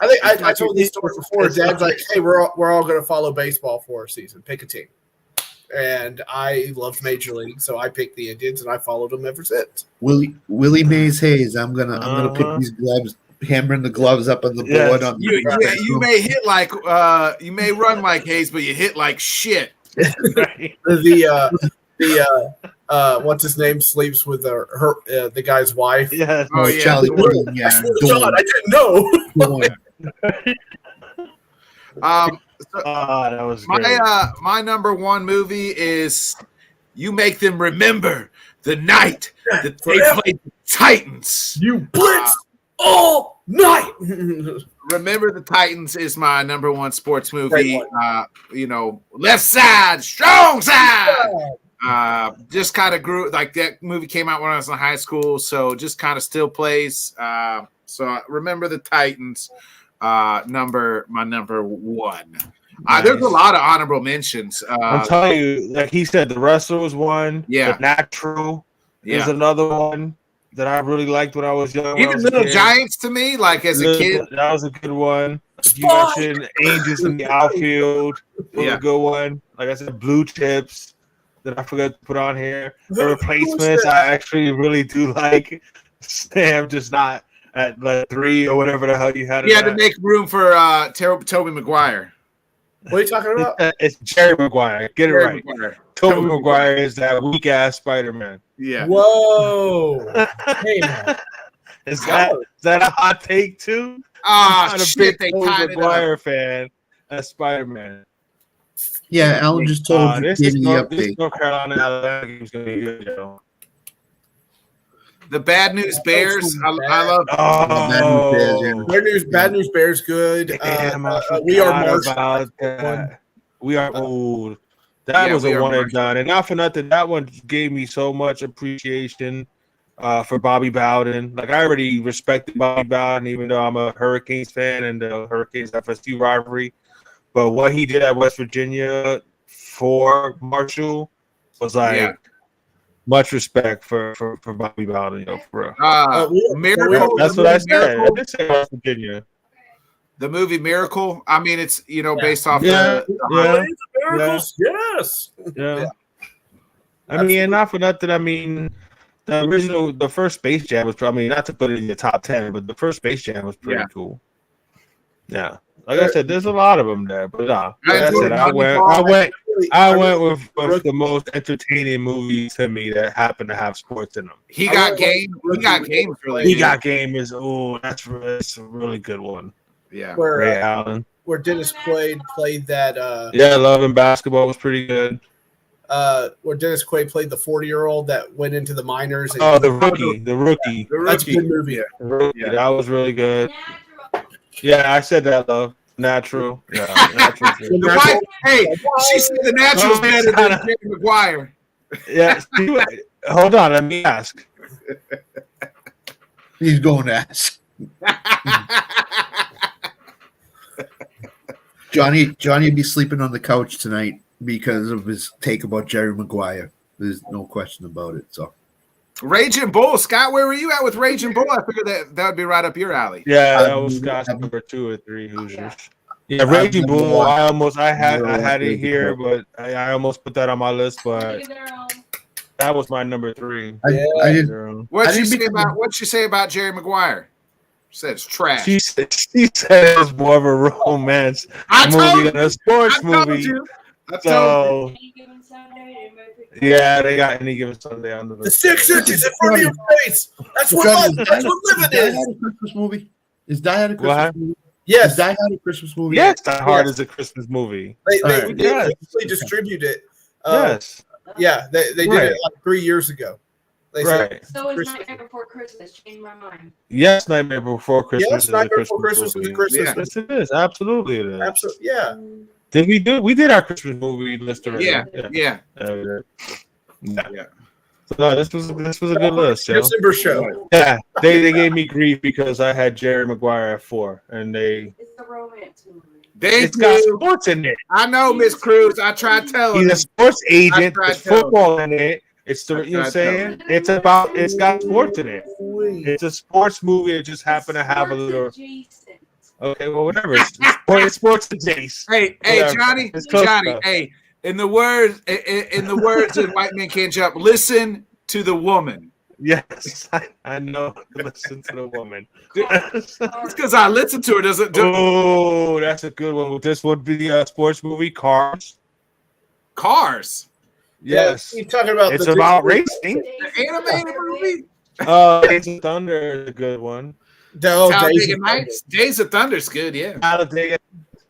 think I told this story before. Dad's like, "Hey, we're all going to follow baseball for a season. Pick a team." And I loved Major League, so I picked the Indians, and I followed them ever since. Willie Mays Hayes. I'm gonna Uh-huh. put these gloves, hammering the gloves up on the Yes. board. On You may hit like you may run like Hayes, but you hit like shit. Right. What's his name sleeps with the guy's wife. Yes. Oh, yeah. Charlie Wood. I Yeah, swear to God, I didn't know. Dawn. That was great. My number one movie is You Make Them Remember the Night that they played the Titans. You blitz all night. Remember the Titans is my number one sports movie. Great Left side, strong side. Just kind of grew like that movie came out when I was in high school, so just kind of still plays. So I remember the Titans. My number one. There's a lot of honorable mentions. I'm telling you, like he said, The Wrestler was one. Yeah. The Natural is Yeah. another one that I really liked when I was young. when I Even was a Little kid. Giants to me, like as a kid. That was a good one. You Spike! mentioned Angels in the Outfield was Yeah. a good one. Like I said, Blue Chips that I forgot to put on here. The Who Replacements, said- I actually really do like. Sam just not at like 3 or whatever the hell you had. He had to make room for Tobey Maguire. What are you talking about? It's Jerry Maguire. Get it Jerry right. Maguire. Tobey Maguire is that weak ass Spider-Man. Yeah. Whoa! Hey man, Is that a hot take too? Ah, I'm not a shit, big they Tobey tied it up. Maguire fan. As Spider-Man. Yeah, Alan just told you This gave me the This update. North Carolina Alabama game is gonna be good, yo. The Bad News Bears. I love. Oh, Bad News Bears good. damn, I We are forgot Marshall. about that. We are old. That Yeah, was We a Are one and Marshall. done, and not for nothing. That one gave me so much appreciation for Bobby Bowden. Like I already respected Bobby Bowden, even though I'm a Hurricanes fan and the Hurricanes FSU rivalry. But what he did at West Virginia for Marshall was like Yeah. much respect for Bobby Bowden, yo, for real. Miracle. That's what I said. I Miracle, did say West Virginia. the movie Miracle. I mean, it's based off Yeah, yeah, Miracles, yes. yeah. I mean, and not for nothing. I mean, the first Space Jam was. I mean, not to put it in your top 10, but the first Space Jam was pretty cool. Yeah, like I said, there's a lot of them there, but like I said, I went with the most entertaining movie to me that happened to have sports in them. He got game. He got game for like. He Got Game is that's a really good one. Yeah. Ray Allen. Where Dennis Quaid played that. Yeah, Love and Basketball was pretty good. Where Dennis Quaid played the 40-year-old that went into the minors. And Oh, the rookie. That's a good movie. The Rookie. That was really good. Yeah, I said that, Love. Natural. Yeah, natural. The wife, hey, she said the Natural's better than Jerry Maguire. Yeah. Hold on, let me ask. He's going to ask. Johnny would be sleeping on the couch tonight because of his take about Jerry Maguire. There's no question about it. So Raging Bull, Scott, where were you at with Raging Bull? I figured that would be right up your alley. Yeah, that was Scott's number 2 or 3 Hoosiers. Yeah, Raging Bull. I had it here, but I almost put that on my list, but that was my number 3. I didn't. What'd I you didn't say about Jerry Maguire? She said it's trash. She said it's more of a romance movie than a sports movie. So yeah, they got Any Given Sunday on The 6 inches in front of your face. That's what living is. Is Die Hard a Christmas movie? What? movie? Yes, Is Die Hard a Christmas movie? Yes, Die Hard Yes. is a Christmas movie. they Alright. Yes. officially distribute it. Yes. Yeah, they did Right. it like 3 years ago. They Right. said So is Christmas. Nightmare Before Christmas. Changed my mind. Yes, Nightmare Before Christmas Yes, is a Nightmare Christmas Before Christmas movie. is a Christmas Yeah. movie. Yes, it is. Absolutely, it is. Absolutely, yeah. We did our Christmas movie list already. Yeah. Yeah. Yeah. So no, this was a good list, yo. December show. Yeah, they gave me grief because I had Jerry Maguire at 4, and It's a romance movie. it's Thank got you. sports in it. I know, Miss Cruz. I tried telling He's you. a sports agent. tried There's telling football in it. It's the I you know what I'm tried telling saying. It's got sports in it. It's a sports movie. It just happened to have a little. Okay, well, whatever. It's sports adjacent. Hey, Whatever. Johnny, It's close Johnny. enough. Hey, in the words of White Men Can't Jump, listen to the woman. Yes, I know. Listen to the woman. It's because I listen to her. Doesn't do Oh, that's a good one. This would be a sports movie, Cars. Cars. Yes, You're talking about it's the about Disney- racing. The animated movie. Days of Thunder is a good one. Talladega Nights. Days of Thunder's good. Yeah. Talladega. I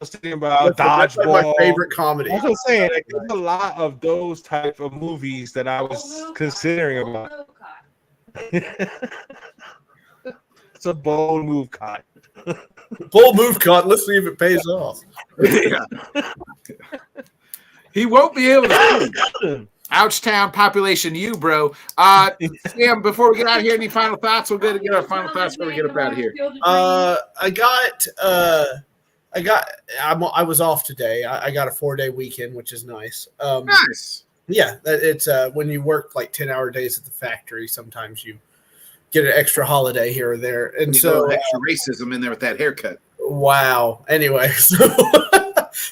was thinking about That's like my Dodgeball. favorite comedy. That's what I'm saying. Like, there's a lot of those type of movies that I was considering about. It's a bold move, Cotton. Bold move, cut. Let's see if it pays off. Yeah. He won't be able to. Ouchtown population, you bro. Sam, before we get out of here, any final thoughts? We're going to get our final thoughts before we get up out of here. I was off today. I got a 4-day weekend, which is nice. Nice. Yeah, it's when you work like 10-hour days at the factory, sometimes you get an extra holiday here or there. And so extra racism in there with that haircut. wow. Anyway, so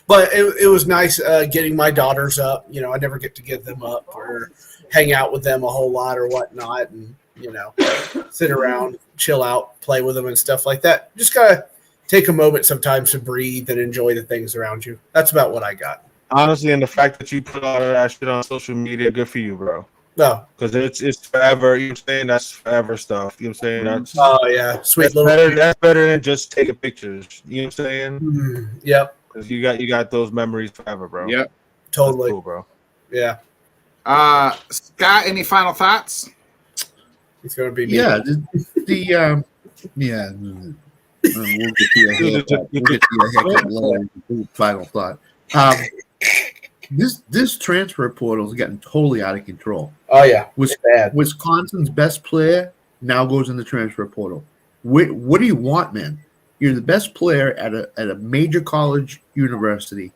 but it was nice getting my daughters up. You know, I never get to get them up or hang out with them a whole lot or whatnot, and you know, sit around, chill out, play with them and stuff like that. Just gotta take a moment sometimes to breathe and enjoy the things around you. That's about what I got. Honestly, and the fact that you put all of that shit on social media, good for you, bro. No. Because it's forever. You know what I'm saying? That's forever stuff. You know what I'm saying? That's, Oh yeah, sweet that's little. better. That's better than just taking pictures. You know what I'm saying? Yep, Because you got those memories forever, bro. Yep. totally. That's cool, bro. Yeah, Scott, any final thoughts? it's gonna be me. Yeah, yeah. We'll get to your haircut. We'll get to your haircut later. Final thought. This transfer portal is getting totally out of control. Oh yeah, it's bad. Wisconsin's best player now goes in the transfer portal. What do you want, man? You're the best player at a major college university,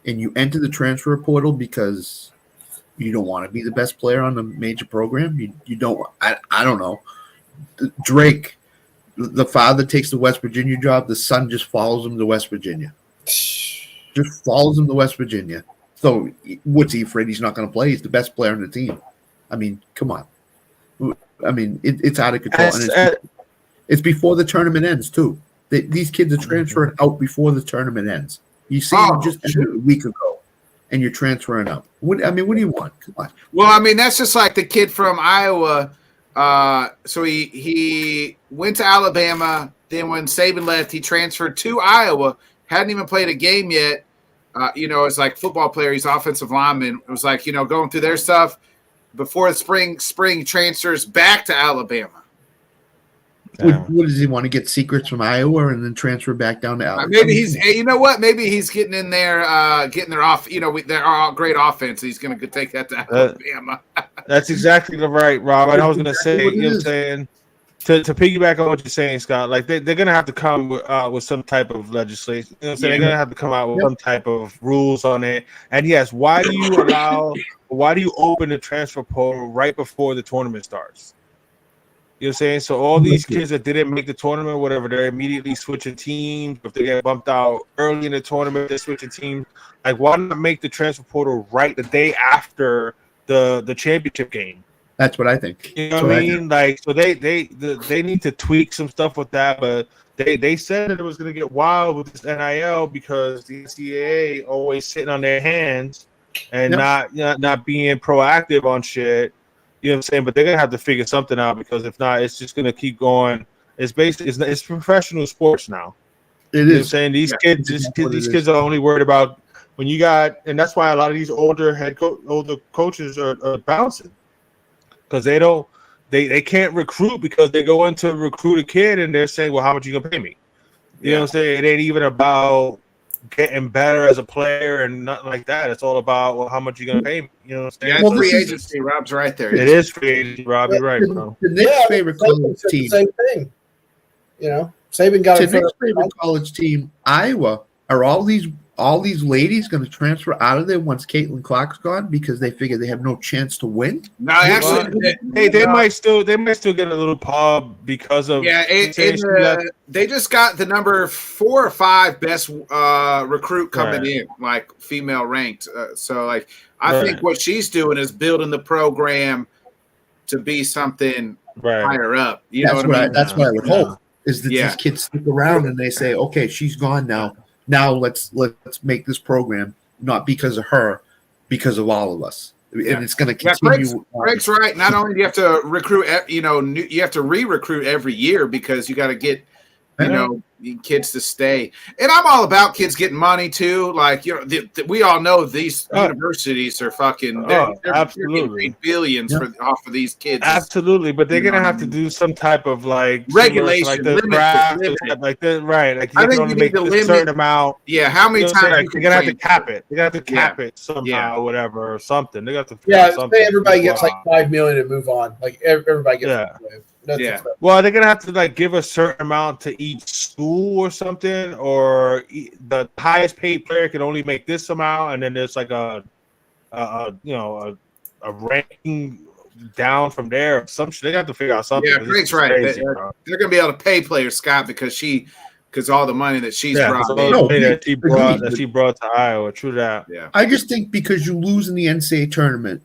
and you enter the transfer portal because you don't want to be the best player on the major program. You don't. I don't know. Drake, the father takes the West Virginia job. The son just follows him to West Virginia. Just follows him to West Virginia. So what's he afraid he's not going to play? He's the best player on the team. I mean, come on. I mean, it's out of control. And it's before the tournament ends, too. These kids are transferring out before the tournament ends. You see them just a week ago, and you're transferring out. What do you want? Come on. Well, I mean, that's just like the kid from Iowa. So he went to Alabama. Then when Saban left, he transferred to Iowa. Hadn't even played a game yet. It's like football player. He's offensive lineman. It was like, going through their stuff before the spring transfers back to Alabama. What does he want to get secrets from Iowa and then transfer back down to Alabama? Maybe he's, maybe he's getting in there, getting their off. They're all great offense. He's going to take that to Alabama. That's exactly the right, Rob. I was going to say, you know what I'm saying? To piggyback on what you're saying, Scott, like they're going to have to come with some type of legislation. You know what I'm saying? They're going to have to come out with some type of rules on it. And yes, why do you open the transfer portal right before the tournament starts? You know what I'm saying? So all these kids that didn't make the tournament, whatever, they're immediately switching teams. If they get bumped out early in the tournament, they're switching teams. Like, why not make the transfer portal right the day after the championship game? That's what I think. You know what I mean? Like, so they need to tweak some stuff with that, but they said that it was going to get wild with this NIL because the NCAA always sitting on their hands and not being proactive on shit. You know what I'm saying? But they're gonna have to figure something out because if not, it's just gonna keep going. It's basically it's professional sports now. It You know what I'm is. saying? These Yeah, kids, that's what it these is. kids are only worried about when you got, and that's why a lot of these older older coaches are bouncing because they can't recruit because they go in to recruit a kid and they're saying, well, how much you gonna pay me? You know what I'm saying? It ain't even about getting better as a player and nothing like that. It's all about, well, how much you gonna pay me? You know what I'm saying? Yeah, Well, it's this free is- agency. Rob's right there. It is free agency, Rob. You're right, bro. The Knicks' Yeah, I mean, favorite Saban college said the team. same thing. You know, Saban got To it for Nick's favorite college team, Iowa. Are all these ladies going to transfer out of there once Caitlin Clark's gone because they figure they have no chance to win? No, actually, They might still get a little pub because of yeah. They just got the number 4 or 5 best recruit coming in, like female ranked. So, like, I think what she's doing is building the program to be something higher up. You know what I mean? That's what I would hope is that Yeah. these kids stick around and they say, okay, she's gone now. Now let's make this program not because of her, because of all of us, and it's going to continue. Greg's right. Not only do you have to recruit, you have to re-recruit every year because you got to get, kids to stay. And I'm all about kids getting money too. Like, we all know these universities are fucking. They're absolutely getting billions off of these kids. Absolutely, but they're gonna have to do some type of like regulation, like the draft, like that, right? Like you can only make a certain amount. Yeah, how many times they're gonna have to cap it? They got to cap it somehow, or whatever, or something. They got to say everybody gets like $5 million and move on. Like everybody gets. Well, they're gonna have to like give a certain amount to each school or something, or the highest paid player can only make this amount, and then there's like a ranking down from there. They got to figure out something. Yeah, Greg's right. Crazy, they're gonna be able to pay players, Scott, because all the money that she's brought that she brought to Iowa. True that. Yeah. I just think because you lose in the NCAA tournament,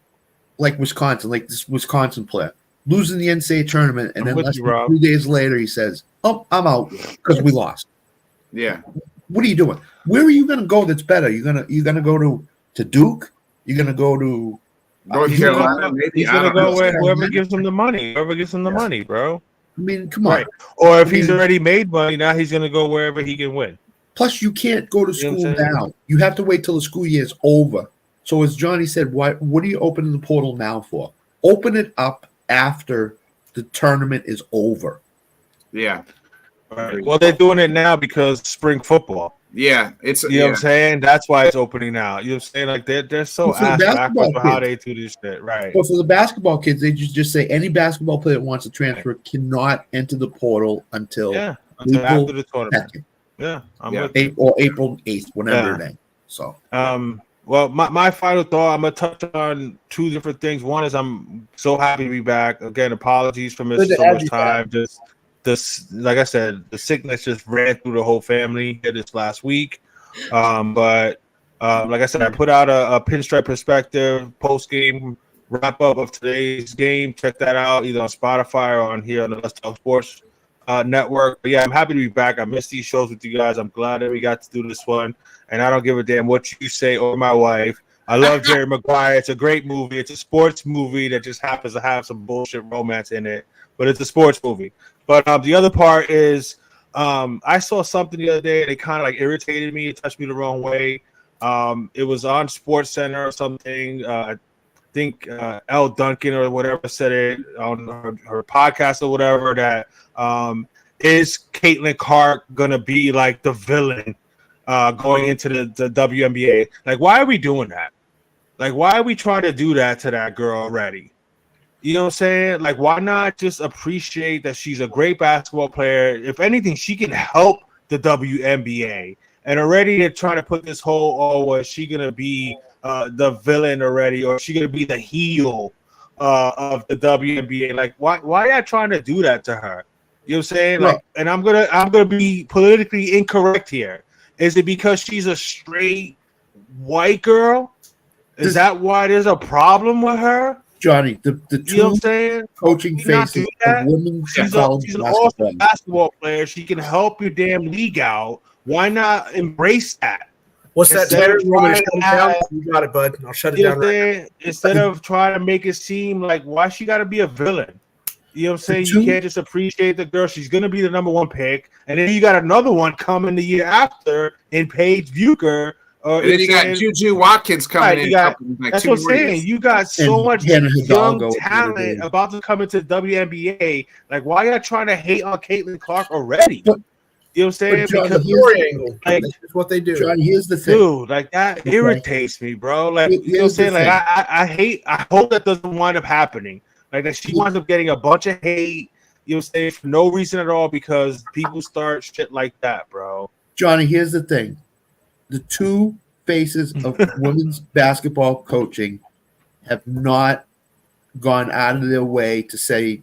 like Wisconsin, like this Wisconsin player. Losing the NCAA tournament, and then less than 2 days later, he says, "Oh, I'm out because we lost." Yeah. What are you doing? Where are you going to go? That's better. You're gonna go to Duke. You're going to go to North Carolina. He's going to go where whoever gives him the money. Whoever gives him the money, bro. I mean, come on. Or if he's already made money, now he's going to go wherever he can win. Plus, you can't go to school now. You have to wait till the school year is over. So, as Johnny said, what are you opening the portal now for? Open it up after the tournament is over. Yeah. Right. Well, they're doing it now because spring football. Yeah, it's you know what I'm saying. That's why it's opening now. You know what I'm saying? Like they're so ass backwards for how they do this shit, right? Well, for the basketball kids, they just say any basketball player that wants to transfer cannot enter the portal until after the tournament. 2nd. Yeah, or April 8th, whenever it ends. So, well, my final thought, I'm gonna touch on 2 different things. One is I'm so happy to be back. Again, apologies for missing so much time. Just this, like I said, the sickness just ran through the whole family here this last week. But like I said, I put out a Pinstripe Perspective post game wrap up of today's game. Check that out either on Spotify or on here on the Let's Talk Sports network. But yeah, I'm happy to be back. I missed these shows with you guys. I'm glad that we got to do this one. And I don't give a damn what you say or my wife. I love Jerry Maguire. It's a great movie. It's a sports movie that just happens to have some bullshit romance in it, but it's a sports movie. But the other part is I saw something the other day that kind of like irritated me. It touched me the wrong way. It was on Sports Center or something. I think Elle Duncan or whatever said it on her podcast or whatever that is Caitlin Clark going to be like the villain going into the WNBA? Like, why are we doing that? Like, why are we trying to do that to that girl already? You know what I'm saying? Like, why not just appreciate that she's a great basketball player? If anything, she can help the WNBA. And already they're trying to put this whole, was she going to be the villain already? Or is she going to be the heel of the WNBA? Like, why are you trying to do that to her? You know what I'm saying? Like, and I'm gonna be politically incorrect here. Is it because she's a straight white girl? Is that why there's a problem with her? Johnny, the you know what I'm saying? Coaching faces of women's she's an awesome basketball player. She can help your damn league out. Why not embrace that? What's that? You got it, bud. I'll shut it down. Instead of trying to make it seem like why she got to be a villain. You know what I'm saying? two- You can't just appreciate the girl. She's going to be the number one pick. And then you got another one coming the year after in Paige Bucher. And then you got Juju Watkins coming Right, in. you got- like That's 2 what I'm more years. saying. You got so And much Hannah young Hidalgo, talent about to come into WNBA. Like, why y'all trying to hate on Caitlin Clark already? But- You know what I'm saying? but John, Because Story angle. like, That's what they do. John, here's the thing. dude, like that irritates me, bro. Like, you know what I'm Here's the saying? Like, thing. I hope that doesn't wind up happening. Like that she winds up getting a bunch of hate, you know what I'm saying, for no reason at all because people start shit like that, bro. Johnny, here's the thing. The two faces of women's basketball coaching have not gone out of their way to say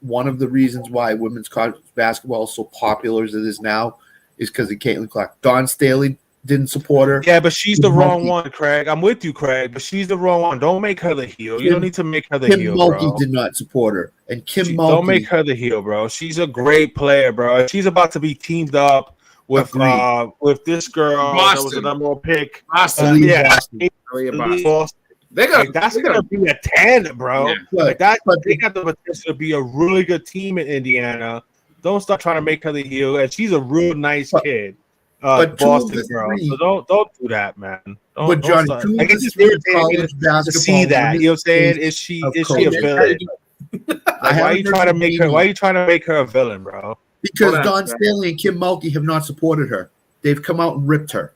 one of the reasons why women's college basketball is so popular as it is now is because of Caitlin Clark. Dawn Staley didn't support her. Yeah, but she's the Kim wrong Mulkey. one, Craig. I'm with you, Craig, but she's the wrong one. Don't make her the heel. You don't need to make her the Kim heel, Mulkey bro. did not support her. And Kim Don't Mulkey, make her the heel, bro. She's a great player, bro. She's about to be teamed up with this girl that was the number one pick. Boston. Boston. Boston. They got Like, that's gonna be a 10, bro. Yeah. Like that, But- they got the potential to be a really good team in Indiana. Don't start trying to make her the heel, and she's a real nice But- kid, but two of Boston the girl. three- So don't do that, man. But Johnny, start. two of Like, the it's just three irritating me college to basketball see that. women's You know what I'm saying? teams Is she of a coaches. villain? Like, why are haven't you heard trying to from make her? Amy. Why are you trying to make her a villain, bro? Because Hold on, Dawn John. Staley and Kim Mulkey have not supported her. They've come out and ripped her.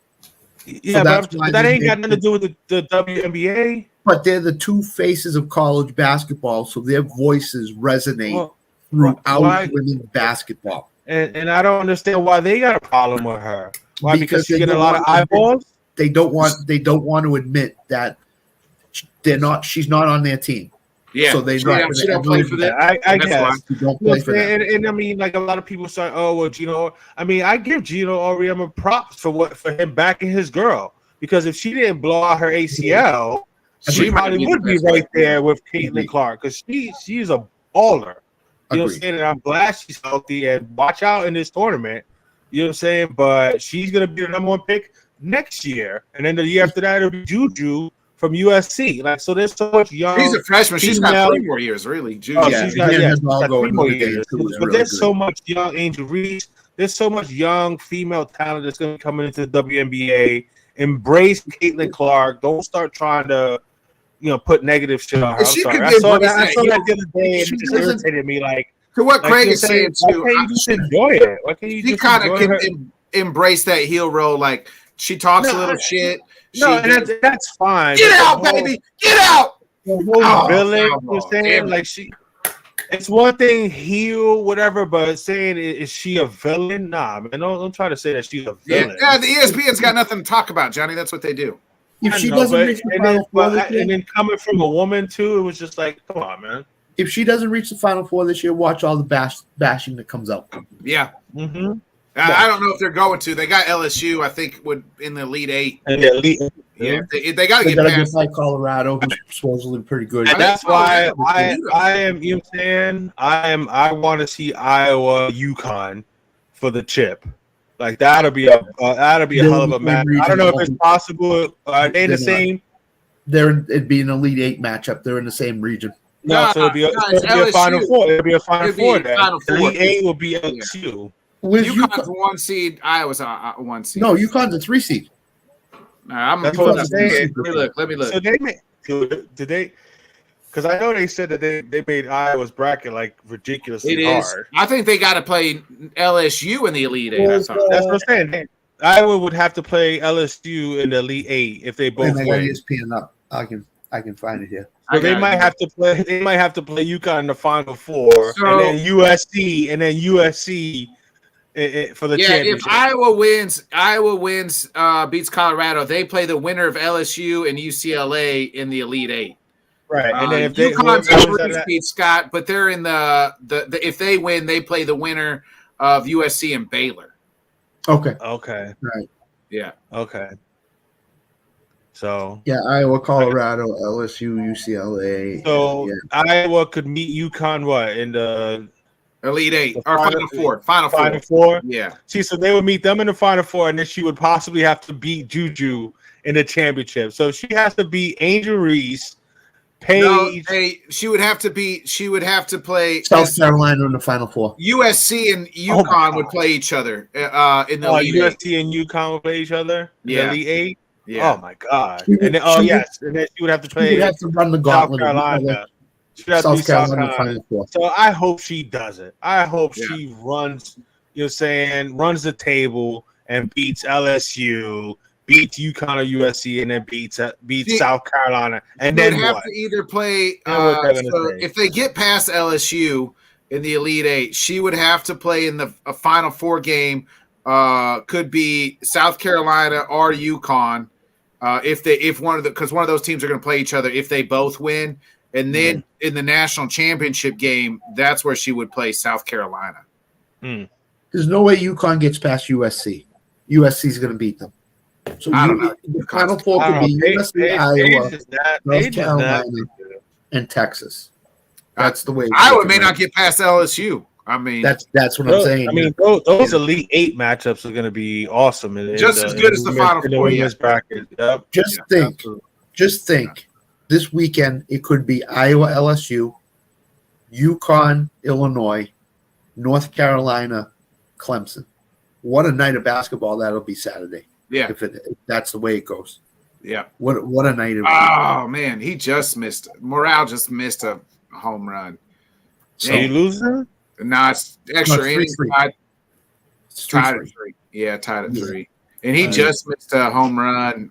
Yeah, that's but why that they ain't got make nothing to do with the WNBA. But they're the two faces of college basketball, so their voices resonate Well, throughout why- women's basketball. and I don't understand why they got a problem with her. Why? Because they she get a don't lot of want to admit- eyeballs. They don't want to admit that she's not on their team. Yeah, So they she, not don't- she don't play for Yeah, that. I That's guess. why. She don't You know play what for I'm them. saying? And I mean, like a lot of people say, "Oh, well, Gino." I mean, I give Gino Auriemma props for him backing his girl because if she didn't blow out her ACL, she might probably be would the be best right player. there with Caitlin Agreed. Clark because she's a baller. You know what I'm Agreed. saying? And I'm glad she's healthy and watch out in this tournament. You know what I'm saying? But she's gonna be the number one pick next year, and then the year after that it'll be Juju from USC. Like, so there's so much young. She's a freshman. She's got female- 3 more years, really. Juju. Oh, Yeah, she's got, Hannah yeah, she's Hidalgo got 3 and more Notre Dame years. too is But really there's good. so much young Angel Reese. There's so much young female talent that's going to be coming into the WNBA. Embrace Caitlin Clark. Don't start trying to, put negative shit on her. And I'm she sorry. could I be saw embracing that. I that, saw you that know, the other day, and she it just doesn't- irritated me. Like To what like, Craig you is know what I'm saying, too, why can't you just enjoy it? Why can't you she just kind of enjoy her? can embrace that heel role. Like, she talks a No, little shit. No, She and that's fine. get but the out, whole- baby. Get out. The whole Oh, villain, foul you know ball. saying? Damn it. Like it's one thing heel, whatever, but saying is she a villain? Nah, man, don't try to say that she's a Yeah, villain. the ESPN's got nothing to talk about, Johnny. That's what they do. If I she know, doesn't but- reach the and then, Final Four this and year, then coming from a woman too, it was just like, come on, man. if she doesn't reach the Final Four this year, watch all the bashing that comes out. Yeah. Mm-hmm. I don't know if they're going to. They got LSU, I think, would in the Elite 8. And the elite, Yeah, they got to They get gotta get past. by Colorado, who's supposedly pretty good. and that's why Colorado would I am. You know what I'm saying? I want to see Iowa UConn for the chip. Like that'll be a hell of a match. I don't know if it's possible. Are they in the They're not. same? It'd be an Elite Eight matchup. They're in the same region. No, so it'll be a it's Final LSU. Four. It'll be a Final It'll be Four. Then Final Four. Elite 8 will be LSU. With UConn's UConn, 1 seed. Iowa's 1 seed. no, UConn's a 3 seed. I'm That's pulling what I'm up. saying. Let me look. So they made. Did they? Because I know they said that they made Iowa's bracket like ridiculously It is. hard. I think they got to play LSU in the Elite 8. That's all. That's what I'm saying. Iowa would have to play LSU in the Elite 8 if they both And I got win. ESPN up. I can find it here. So they got might it. have to play. They might have to play UConn in the Final Four, So- and then USC for the Yeah, championship. if Iowa wins, beats Colorado, they play the winner of LSU and UCLA in the Elite 8. right, and then if they UConn's whoever a wins out of that- beat Scott, but they're in the if they win, they play the winner of USC and Baylor. Okay. okay, Yeah, okay. So Yeah, Iowa, Colorado, LSU, UCLA. so yeah. Iowa could meet UConn what in the Elite 8 The or Final- Final Four. Final Four. Final Four. Yeah, See, so they would meet them in the Final Four, and then she would possibly have to beat Juju in the championship. So she has to beat Angel Reese, Paige. she would have to be. She would have to play South Carolina in the Final Four. USC and Oh my UConn would God. play each other in the Elite Eight. USC and UConn will play each other in Yeah. the Elite Eight. Yeah. Oh my God! She would- And then, she would- yes, and then she would have to She would play have to run the South gauntlet. Carolina. She would have to be South South Carolina Carolina. Final Four. So I hope she does it. I hope Yeah. she runs. You know, what I'm saying runs the table and beats LSU, beats UConn or USC, and then beats See, South Carolina. And They would then have what? to either play. Then what they're gonna So say. if they get past LSU in the Elite Eight, she would have to play in the a Final Four game. Could be South Carolina or UConn. If one of those teams are going to play each other, if they both win, and then in the national championship game, that's where she would play South Carolina. There's no way UConn gets past USC. USC is going to beat them. So I don't know. the Final Four I could don't be know. USC, Iowa, Paige North is not Carolina, good. and Texas. That's the way. it's Iowa looking may right not get past LSU. I mean, That's what I'm saying. I mean, those Elite Eight matchups are going to be awesome. Just as good as the Final in the Four, women's bracket. Yep. just yeah, think, just think. This weekend it could be Iowa, LSU, UConn, Illinois, North Carolina, Clemson. What a night of basketball that'll be Saturday. yeah, If that's the way it goes. yeah. What a night it will be. Oh man, he just missed. Morale just missed a home run. So you losing? No, it's extra No, it's innings. 3-3. It's Tied at 3-3. 3. Yeah, tied at Yeah. 3. And he just missed a home run.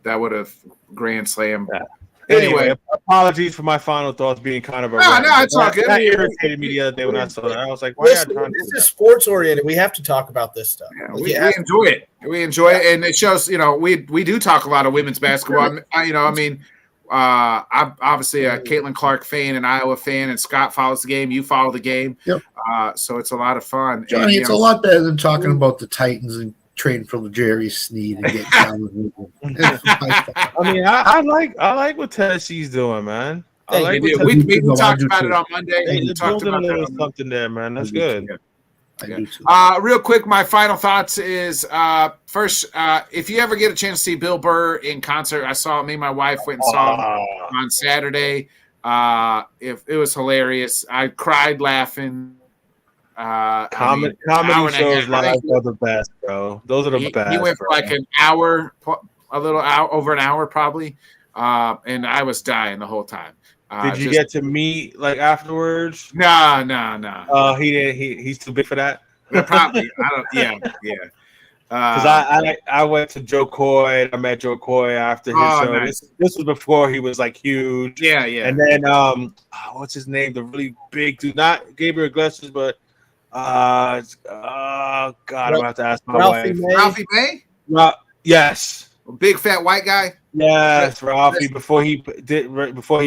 That would have grand slam. Yeah. Anyway, apologies for my final thoughts being kind of a No, rant. no, it's all good. That irritated me the other day when I saw that. I was like, why are you Listen, trying to this do is sports oriented. We have to talk about this stuff. yeah, Like, we it has- enjoy it. We enjoy it, and it shows. We do talk a lot of women's basketball. I'm obviously a Caitlin Clark fan, an Iowa fan, and Scott follows the game. You follow the game. Yep. So it's a lot of fun. Johnny, And, it's a lot better than talking about the Titans and trading for Jerry Sneed and getting down with them. I mean, I like what Tennessee's doing, man. I Hey, like we, what we, Tennessee- we talked do about too. it on Monday. They're We talked building a about that little on Monday. something there, man. That's I do good. too. I do too. Real quick, my final thoughts is first, if you ever get a chance to see Bill Burr in concert, me and my wife went and saw him on Saturday. If it was hilarious, I cried laughing. Comedy hour and a shows half. I live think are the best, bro. Those are the best. He went for bro. like an hour, over an hour probably, and I was dying the whole time. Did you get to meet like afterwards? No. He didn't. He's too big for that. Probably. I don't. Yeah. Because I went to Joe Coy. I met Joe Coy after his show. Nice. This was before he was like huge. Yeah. And then what's his name? The really big dude, not Gabriel Iglesias, but God, I'm gonna have to ask my Ralphie wife. May. Ralphie May, Yes. big fat white guy. Yes, Ralphie. Before he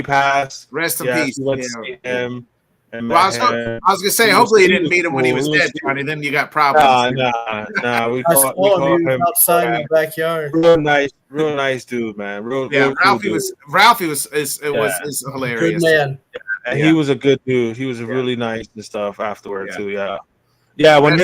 passed. Rest in Yes, peace. we went to Yeah. see him. And Well, met him. I was gonna say, He hopefully you was didn't meet him when he was cool. dead, Johnny. Then you got problems. Nah. We I caught saw him. He was him. outside in the backyard. Real nice dude, man. Real cool Ralphie dude. was hilarious. Good man. And Yeah. he was a good dude. He was really nice and stuff afterward Yeah. too. Yeah. When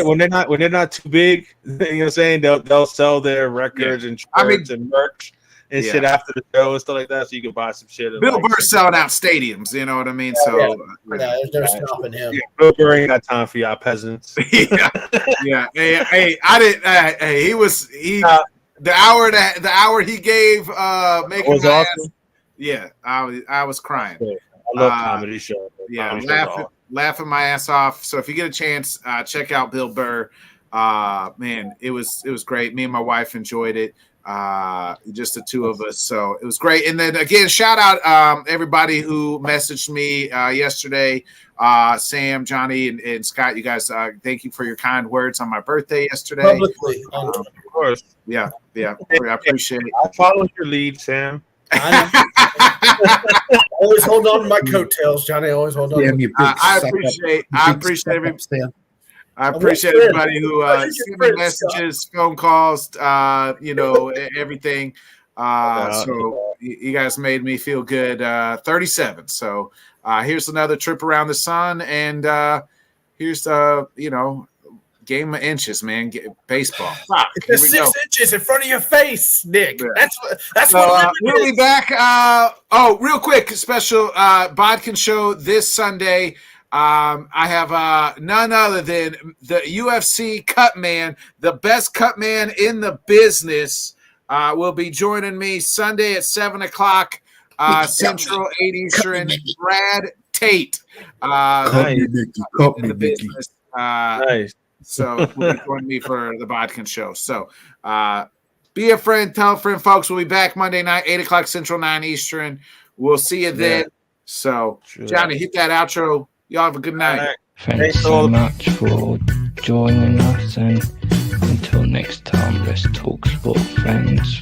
they're not too big, you know what I'm saying? They'll sell their records and shirts and merch and shit after the show and stuff like that, so you can buy some shit. And Bill Burr's selling out stadiums. You know what I mean? So There's no stopping him. Bill Burr ain't got time for y'all peasants. yeah. Hey, I didn't. The hour he gave making was my ass. awesome. Yeah, I was crying. I love comedy shows. Yeah, Comedy shows are awesome. laughing my ass off. So if you get a chance, check out Bill Burr. Man, it was great. Me and my wife enjoyed it. Just the two of us. So it was great. And then again, shout out everybody who messaged me yesterday. Sam, Johnny, and Scott. You guys, thank you for your kind words on my birthday yesterday. Publicly. Of course. Yeah. I appreciate it. I followed your lead, Sam. Always hold on to my coattails, Johnny. Always hold on. Damn, you big I suck appreciate. up. I Big appreciate suck every. up, Stan. I appreciate friend. everybody who Who's your sent me friend, messages, phone calls, everything. So you guys made me feel good. 37. So here's another trip around the sun, and here's game of inches, man. Baseball. Fuck. It's Here the we 6 go. inches in front of your face, Nick. Yeah. That's So, what we'll be back. Real quick, special Bodkin show this Sunday. I have none other than the UFC cut man, the best cut man in the business, will be joining me Sunday at 7:00 Central, 8 Eastern. Brad Tate. Nice. In the business. Nice. So will be joining me for the Bodkin show. So be a friend, tell a friend, folks. We'll be back Monday night, 8:00 Central, 9 Eastern. We'll see you then. So, Johnny, hit that outro. Y'all have a good night. Right. Thanks so much for joining us, and until next time, let's talk sport, friends.